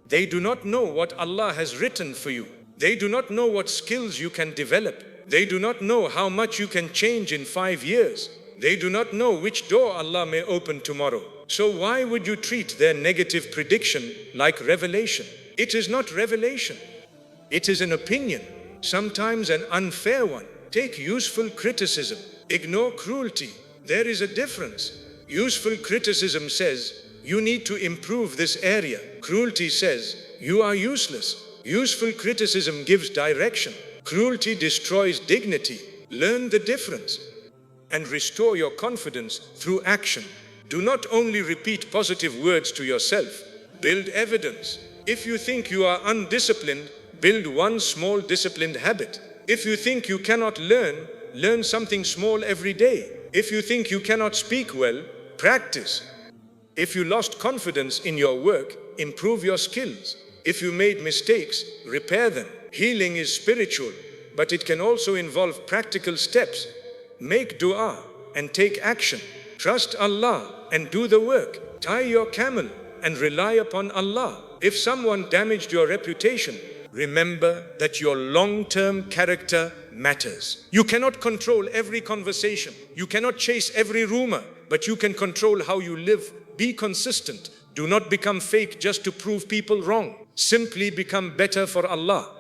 They do not know what Allah has written for you. They do not know what skills you can develop. They do not know how much you can change in 5 years. They do not know which door Allah may open tomorrow. So why would you treat their negative prediction like revelation? It is not revelation. It is an opinion, sometimes an unfair one. Take useful criticism. Ignore cruelty. There is a difference. Useful criticism says, you need to improve this area. Cruelty says, you are useless. Useful criticism gives direction. Cruelty destroys dignity. Learn the difference and restore your confidence through action. Do not only repeat positive words to yourself. Build evidence. If you think you are undisciplined, build one small disciplined habit. If you think you cannot learn something small every day. If you think you cannot speak well, practice. If you lost confidence in your work, improve your skills. If you made mistakes, repair them. Healing is spiritual, but it can also involve practical steps. Make dua and take action. Trust Allah and do the work. Tie your camel and rely upon Allah. If someone damaged your reputation, remember that your long-term character matters. You cannot control every conversation. You cannot chase every rumor, but you can control how you live. Be consistent. Do not become fake just to prove people wrong. Simply become better for Allah.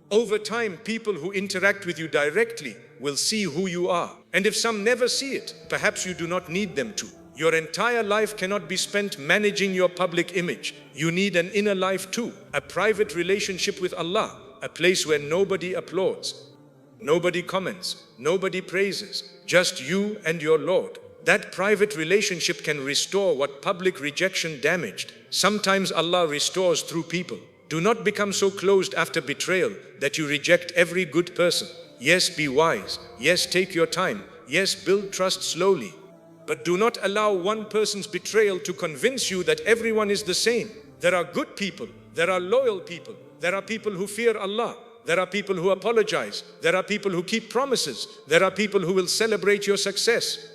Over time, people who interact with you directly will see who you are. And if some never see it, perhaps you do not need them to. Your entire life cannot be spent managing your public image. You need an inner life too, a private relationship with Allah, a place where nobody applauds, nobody comments, nobody praises, just you and your Lord. That private relationship can restore what public rejection damaged. Sometimes Allah restores through people. Do not become so closed after betrayal that you reject every good person. Yes, be wise. Yes, take your time. Yes, build trust slowly. But do not allow one person's betrayal to convince you that everyone is the same. There are good people. There are loyal people. There are people who fear Allah. There are people who apologize. There are people who keep promises. There are people who will celebrate your success.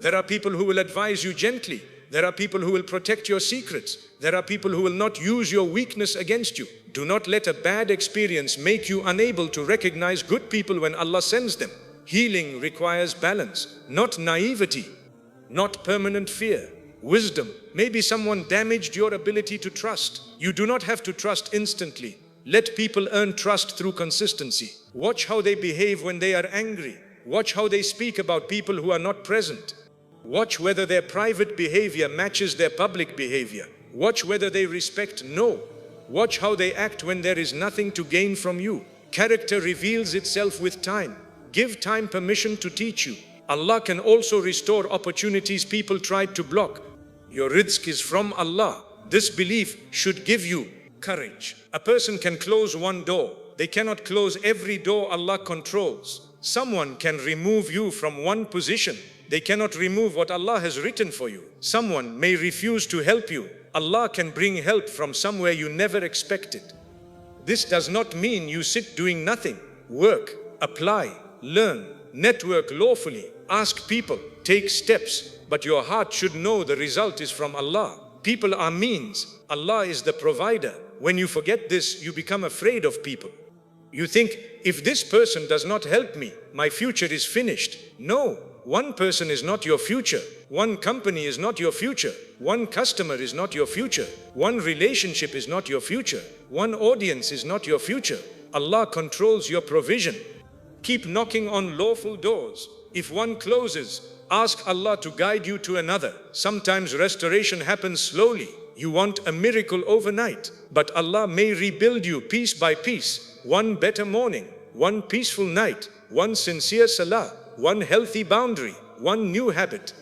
There are people who will advise you gently. There are people who will protect your secrets. There are people who will not use your weakness against you. Do not let a bad experience make you unable to recognize good people when Allah sends them. Healing requires balance, not naivety, not permanent fear. Wisdom. Maybe someone damaged your ability to trust. You do not have to trust instantly. Let people earn trust through consistency. Watch how they behave when they are angry. Watch how they speak about people who are not present. Watch whether their private behavior matches their public behavior. Watch whether they respect no. Watch how they act when there is nothing to gain from you. Character reveals itself with time. Give time permission to teach you. Allah can also restore opportunities people tried to block. Your rizq is from Allah. This belief should give you courage. A person can close one door. They cannot close every door Allah controls. Someone can remove you from one position. They cannot remove what Allah has written for you. Someone may refuse to help you. Allah can bring help from somewhere you never expected. This does not mean you sit doing nothing. Work, apply, learn, network lawfully, ask people, take steps, but your heart should know the result is from Allah. People are means. Allah is the provider. When you forget this, you become afraid of people. You think, if this person does not help me, my future is finished. No, one person is not your future. One company is not your future. One customer is not your future. One relationship is not your future. One audience is not your future. Allah controls your provision. Keep knocking on lawful doors. If one closes, ask Allah to guide you to another. Sometimes restoration happens slowly. You want a miracle overnight, but Allah may rebuild you piece by piece. One better morning, one peaceful night, one sincere salah, one healthy boundary, one new habit,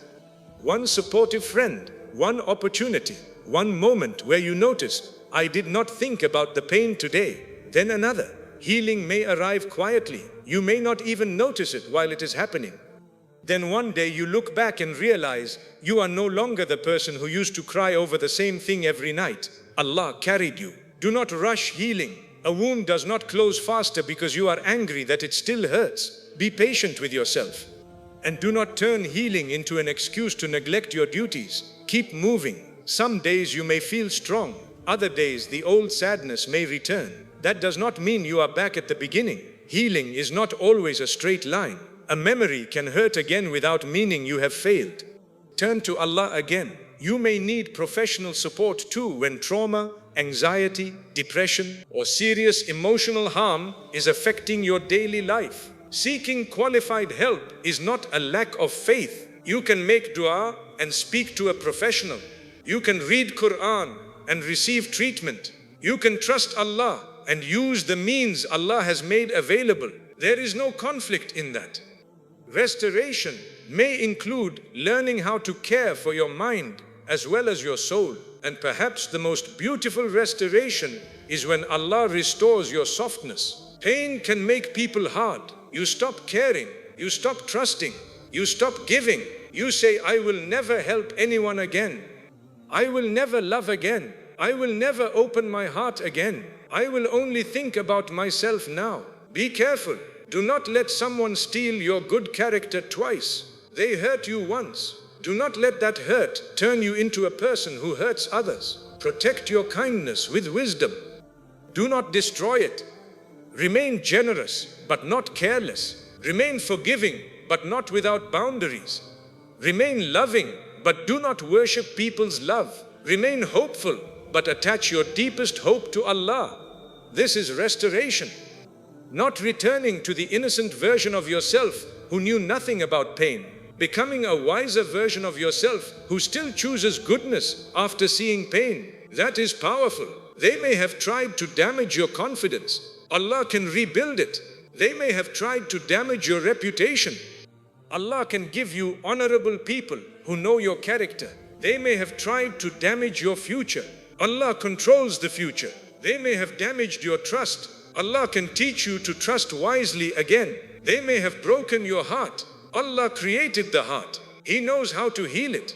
one supportive friend, one opportunity, one moment where you notice, I did not think about the pain today. Then another. Healing may arrive quietly. You may not even notice it while it is happening. Then one day you look back and realize you are no longer the person who used to cry over the same thing every night. Allah carried you. Do not rush healing. A wound does not close faster because you are angry that it still hurts. Be patient with yourself. And do not turn healing into an excuse to neglect your duties. Keep moving. Some days you may feel strong. Other days the old sadness may return. That does not mean you are back at the beginning. Healing is not always a straight line. A memory can hurt again without meaning you have failed. Turn to Allah again. You may need professional support too when trauma, anxiety, depression, or serious emotional harm is affecting your daily life. Seeking qualified help is not a lack of faith. You can make dua and speak to a professional. You can read Quran and receive treatment. You can trust Allah and use the means Allah has made available. There is no conflict in that. Restoration may include learning how to care for your mind as well as your soul. And perhaps the most beautiful restoration is when Allah restores your softness. Pain can make people hard. You stop caring. You stop trusting. You stop giving. You say, I will never help anyone again. I will never love again. I will never open my heart again. I will only think about myself now. Be careful. Do not let someone steal your good character twice. They hurt you once. Do not let that hurt turn you into a person who hurts others. Protect your kindness with wisdom. Do not destroy it. Remain generous, but not careless. Remain forgiving, but not without boundaries. Remain loving, but do not worship people's love. Remain hopeful, but attach your deepest hope to Allah. This is restoration. Not returning to the innocent version of yourself who knew nothing about pain. Becoming a wiser version of yourself who still chooses goodness after seeing pain. That is powerful. They may have tried to damage your confidence. Allah can rebuild it. They may have tried to damage your reputation. Allah can give you honorable people who know your character. They may have tried to damage your future. Allah controls the future. They may have damaged your trust. Allah can teach you to trust wisely again. They may have broken your heart. Allah created the heart. He knows how to heal it.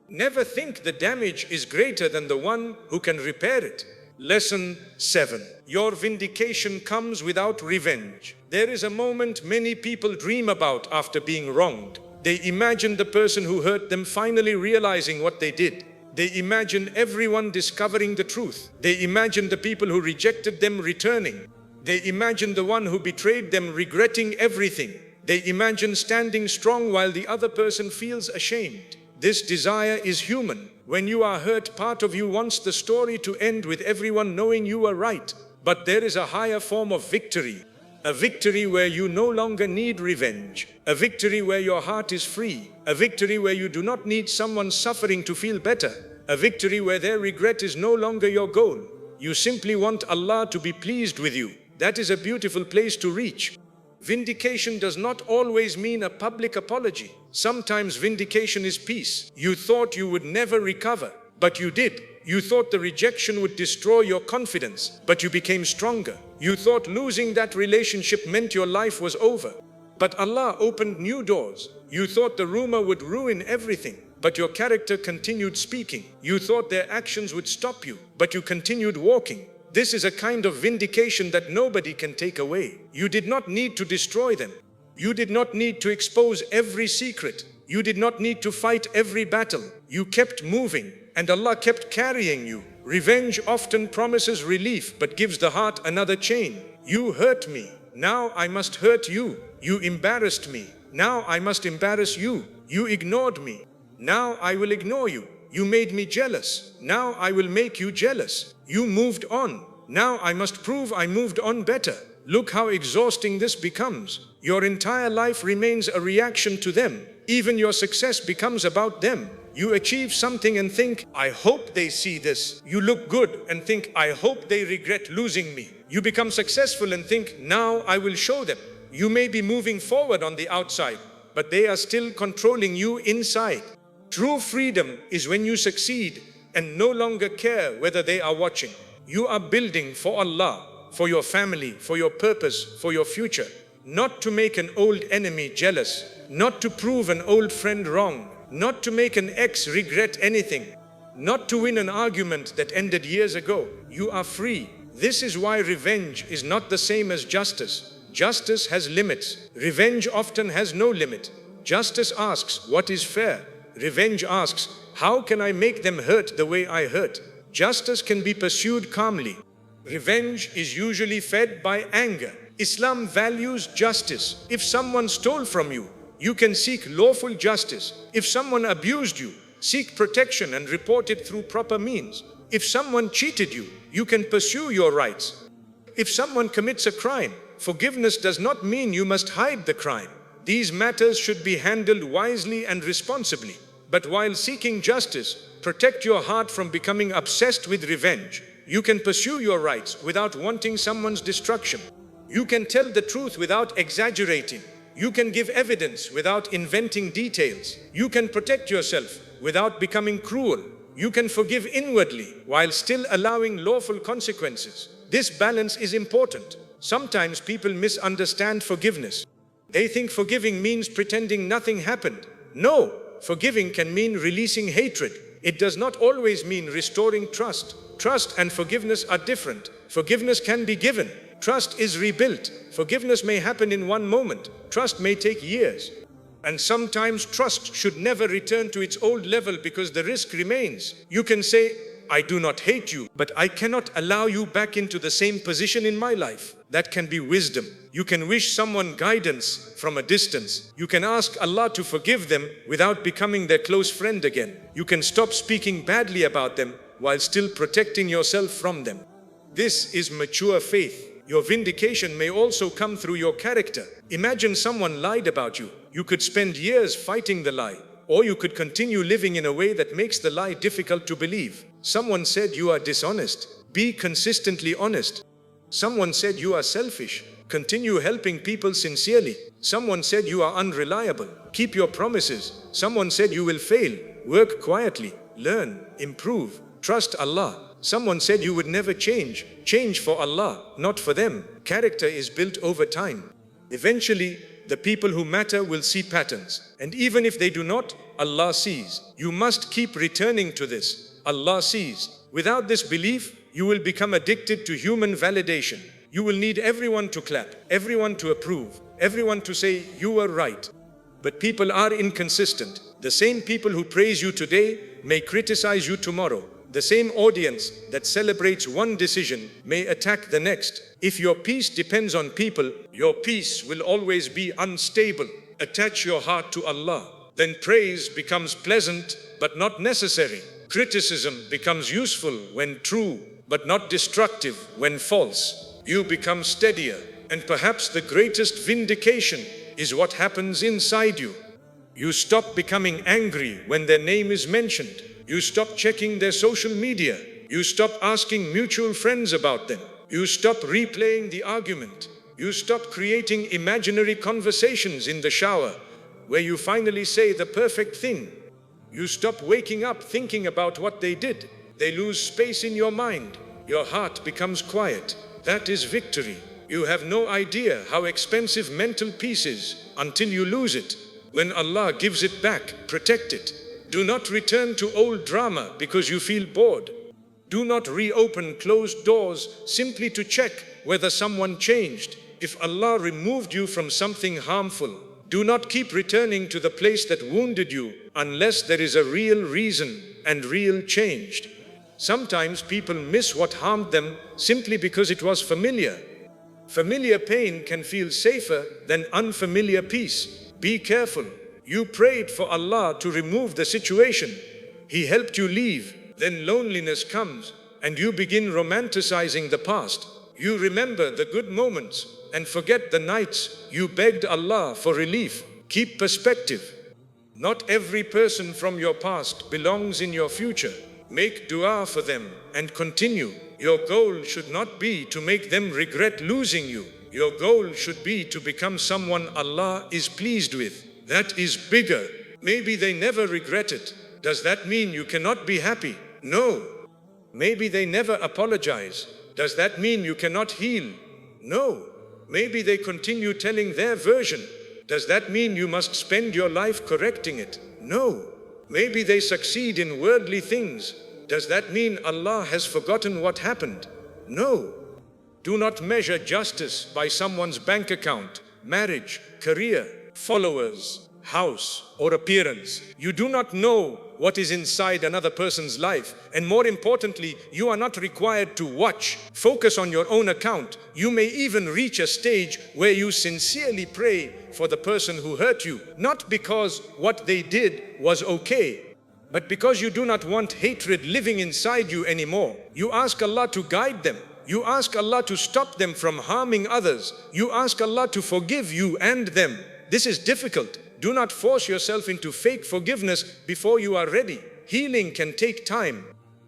Never think the damage is greater than the one who can repair it. Lesson 7. Your vindication comes without revenge. There is a moment many people dream about after being wronged. They imagine the person who hurt them finally realizing what they did. They imagine everyone discovering the truth. They imagine the people who rejected them returning. They imagine the one who betrayed them regretting everything. They imagine standing strong while the other person feels ashamed. This desire is human. When you are hurt, part of you wants the story to end with everyone knowing you are right. But there is a higher form of victory. A victory where you no longer need revenge. A victory where your heart is free. A victory where you do not need someone suffering to feel better. A victory where their regret is no longer your goal. You simply want Allah to be pleased with you. That is a beautiful place to reach. Vindication does not always mean a public apology. Sometimes vindication is peace. You thought you would never recover, but you did. You thought the rejection would destroy your confidence, but you became stronger. You thought losing that relationship meant your life was over, but Allah opened new doors. You thought the rumor would ruin everything, but your character continued speaking. You thought their actions would stop you, but you continued walking. This is a kind of vindication that nobody can take away. You did not need to destroy them. You did not need to expose every secret. You did not need to fight every battle. You kept moving, and Allah kept carrying you. Revenge often promises relief, but gives the heart another chain. You hurt me. Now I must hurt you. You embarrassed me. Now I must embarrass you. You ignored me. Now I will ignore you. You made me jealous. Now I will make you jealous. You moved on. Now I must prove I moved on better. Look how exhausting this becomes. Your entire life remains a reaction to them. Even your success becomes about them. You achieve something and think, I hope they see this. You look good and think, I hope they regret losing me. You become successful and think, now I will show them. You may be moving forward on the outside, but they are still controlling you inside. True freedom is when you succeed and no longer care whether they are watching. You are building for Allah, for your family, for your purpose, for your future. Not to make an old enemy jealous, not to prove an old friend wrong, not to make an ex regret anything, not to win an argument that ended years ago. You are free. This is why revenge is not the same as justice. Justice has limits. Revenge often has no limit. Justice asks, what is fair? Revenge asks, how can I make them hurt the way I hurt? Justice can be pursued calmly. Revenge is usually fed by anger. Islam values justice. If someone stole from you, you can seek lawful justice. If someone abused you, seek protection and report it through proper means. If someone cheated you, you can pursue your rights. If someone commits a crime, forgiveness does not mean you must hide the crime. These matters should be handled wisely and responsibly. But while seeking justice, protect your heart from becoming obsessed with revenge. You can pursue your rights without wanting someone's destruction. You can tell the truth without exaggerating. You can give evidence without inventing details. You can protect yourself without becoming cruel. You can forgive inwardly while still allowing lawful consequences. This balance is important. Sometimes people misunderstand forgiveness. They think forgiving means pretending nothing happened. No, forgiving can mean releasing hatred. It does not always mean restoring trust. Trust and forgiveness are different. Forgiveness can be given. Trust is rebuilt. Forgiveness may happen in one moment. Trust may take years. And sometimes trust should never return to its old level because the risk remains. You can say, I do not hate you, but I cannot allow you back into the same position in my life. That can be wisdom. You can wish someone guidance from a distance. You can ask Allah to forgive them without becoming their close friend again. You can stop speaking badly about them while still protecting yourself from them. This is mature faith. Your vindication may also come through your character. Imagine someone lied about you. You could spend years fighting the lie, or you could continue living in a way that makes the lie difficult to believe. Someone said you are dishonest. Be consistently honest. Someone said you are selfish. Continue helping people sincerely. Someone said you are unreliable. Keep your promises. Someone said you will fail. Work quietly. Learn. Improve. Trust Allah. Someone said you would never change. Change for Allah, not for them. Character is built over time. Eventually, the people who matter will see patterns. And even if they do not, Allah sees. You must keep returning to this. Allah sees. Without this belief, you will become addicted to human validation. You will need everyone to clap, everyone to approve, everyone to say you were right. But people are inconsistent. The same people who praise you today may criticize you tomorrow. The same audience that celebrates one decision may attack the next. If your peace depends on people, your peace will always be unstable. Attach your heart to Allah. Then praise becomes pleasant but not necessary. Criticism becomes useful when true but not destructive when false. You become steadier, and perhaps the greatest vindication is what happens inside you. You stop becoming angry when their name is mentioned. You stop checking their social media. You stop asking mutual friends about them. You stop replaying the argument. You stop creating imaginary conversations in the shower where you finally say the perfect thing. You stop waking up thinking about what they did. They lose space in your mind. Your heart becomes quiet. That is victory. You have no idea how expensive mental peace is until you lose it. When Allah gives it back, protect it. Do not return to old drama because you feel bored. Do not reopen closed doors simply to check whether someone changed. If Allah removed you from something harmful, do not keep returning to the place that wounded you unless there is a real reason and real change. Sometimes people miss what harmed them simply because it was familiar. Familiar pain can feel safer than unfamiliar peace. Be careful. You prayed for Allah to remove the situation. He helped you leave. Then loneliness comes and you begin romanticizing the past. You remember the good moments and forget the nights you begged Allah for relief. Keep perspective. Not every person from your past belongs in your future. Make dua for them and continue. Your goal should not be to make them regret losing you. Your goal should be to become someone Allah is pleased with. That is bigger. Maybe they never regret it. Does that mean you cannot be happy? No. Maybe they never apologize. Does that mean you cannot heal? No. Maybe they continue telling their version. Does that mean you must spend your life correcting it? No. Maybe they succeed in worldly things. Does that mean Allah has forgotten what happened? No. Do not measure justice by someone's bank account, marriage, career, followers, house, or appearance. You do not know what is inside another person's life. And more importantly, you are not required to watch. Focus on your own account. You may even reach a stage where you sincerely pray for the person who hurt you, not because what they did was okay, but because you do not want hatred living inside you anymore. You ask Allah to guide them. You ask Allah to stop them from harming others. You ask Allah to forgive you and them. This is difficult. Do not force yourself into fake forgiveness before you are ready. Healing can take time.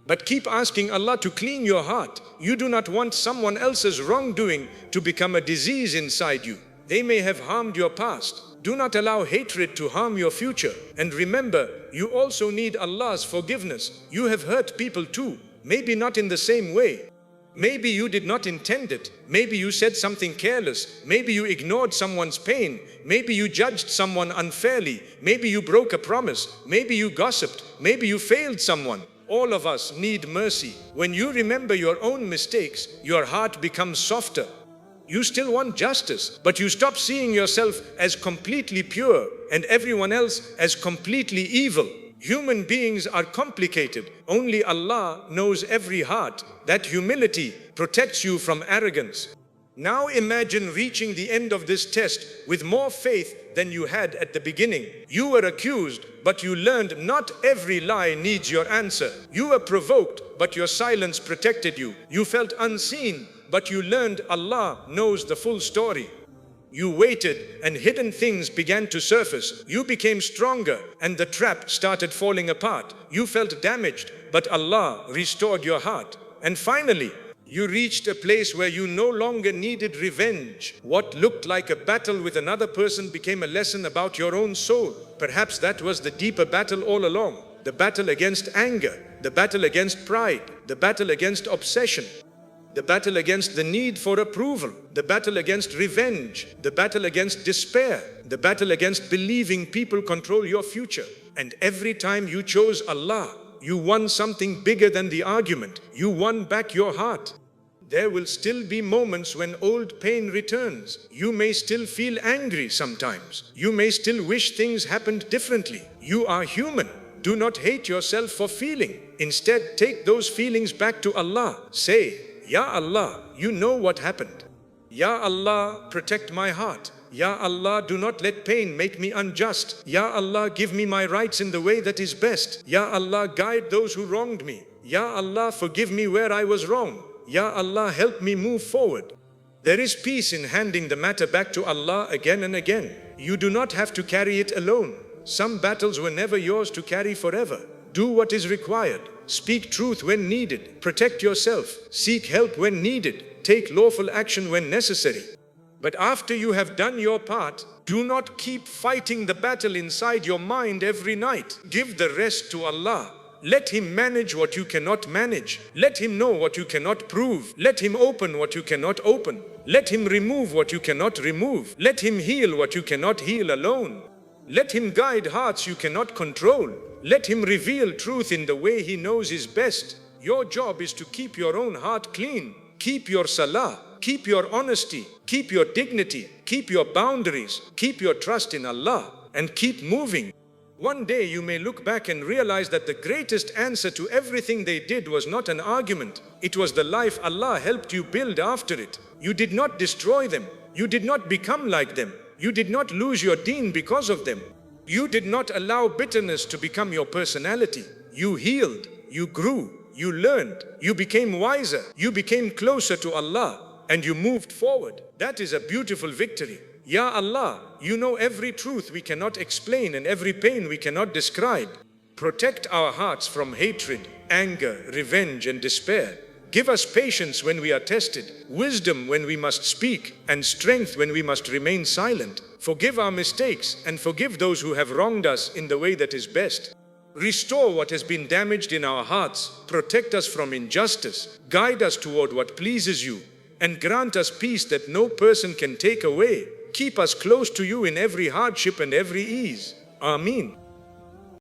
But keep asking Allah to clean your heart. You do not want someone else's wrongdoing to become a disease inside you. They may have harmed your past. Do not allow hatred to harm your future. And remember, you also need Allah's forgiveness. You have hurt people too. Maybe not in the same way. Maybe you did not intend it. Maybe you said something careless. Maybe you ignored someone's pain. Maybe you judged someone unfairly. Maybe you broke a promise. Maybe you gossiped. Maybe you failed someone. All of us need mercy. When you remember your own mistakes, your heart becomes softer. You still want justice, but you stop seeing yourself as completely pure and everyone else as completely evil. Human beings are complicated. Only Allah knows every heart. That humility protects you from arrogance. Now imagine reaching the end of this test with more faith than you had at the beginning. You were accused, but you learned not every lie needs your answer. You were provoked, but your silence protected you. You felt unseen, but you learned Allah knows the full story. You waited and hidden things began to surface. You became stronger and the trap started falling apart. You felt damaged, but Allah restored your heart. And finally, you reached a place where you no longer needed revenge. What looked like a battle with another person became a lesson about your own soul. Perhaps that was the deeper battle all along. The battle against anger, the battle against pride, the battle against obsession, the battle against the need for approval, the battle against revenge, the battle against despair, the battle against believing people control your future. And every time you chose Allah, you won something bigger than the argument. You won back your heart. There will still be moments when old pain returns. You may still feel angry sometimes. You may still wish things happened differently. You are human. Do not hate yourself for feeling. Instead, take those feelings back to Allah. Say, Ya Allah, you know what happened. Ya Allah, protect my heart. Ya Allah, do not let pain make me unjust. Ya Allah, give me my rights in the way that is best. Ya Allah, guide those who wronged me. Ya Allah, forgive me where I was wrong. Ya Allah, help me move forward. There is peace in handing the matter back to Allah again and again. You do not have to carry it alone. Some battles were never yours to carry forever. Do what is required. Speak truth when needed. Protect yourself. Seek help when needed. Take lawful action when necessary. But after you have done your part, do not keep fighting the battle inside your mind every night. Give the rest to Allah. Let Him manage what you cannot manage. Let Him know what you cannot prove. Let Him open what you cannot open. Let Him remove what you cannot remove. Let Him heal what you cannot heal alone. Let Him guide hearts you cannot control. Let Him reveal truth in the way He knows is best. Your job is to keep your own heart clean. Keep your salah. Keep your honesty. Keep your dignity. Keep your boundaries. Keep your trust in Allah. And keep moving. One day you may look back and realize that the greatest answer to everything they did was not an argument. It was the life Allah helped you build after it. You did not destroy them. You did not become like them. You did not lose your deen because of them. You did not allow bitterness to become your personality. You healed. You grew. You learned. You became wiser. You became closer to Allah. And you moved forward. That is a beautiful victory. Ya Allah, you know every truth we cannot explain and every pain we cannot describe. Protect our hearts from hatred, anger, revenge and despair. Give us patience when we are tested, wisdom when we must speak, and strength when we must remain silent. Forgive our mistakes and forgive those who have wronged us in the way that is best. Restore what has been damaged in our hearts. Protect us from injustice. Guide us toward what pleases you. And grant us peace that no person can take away. Keep us close to you in every hardship and every ease. Ameen.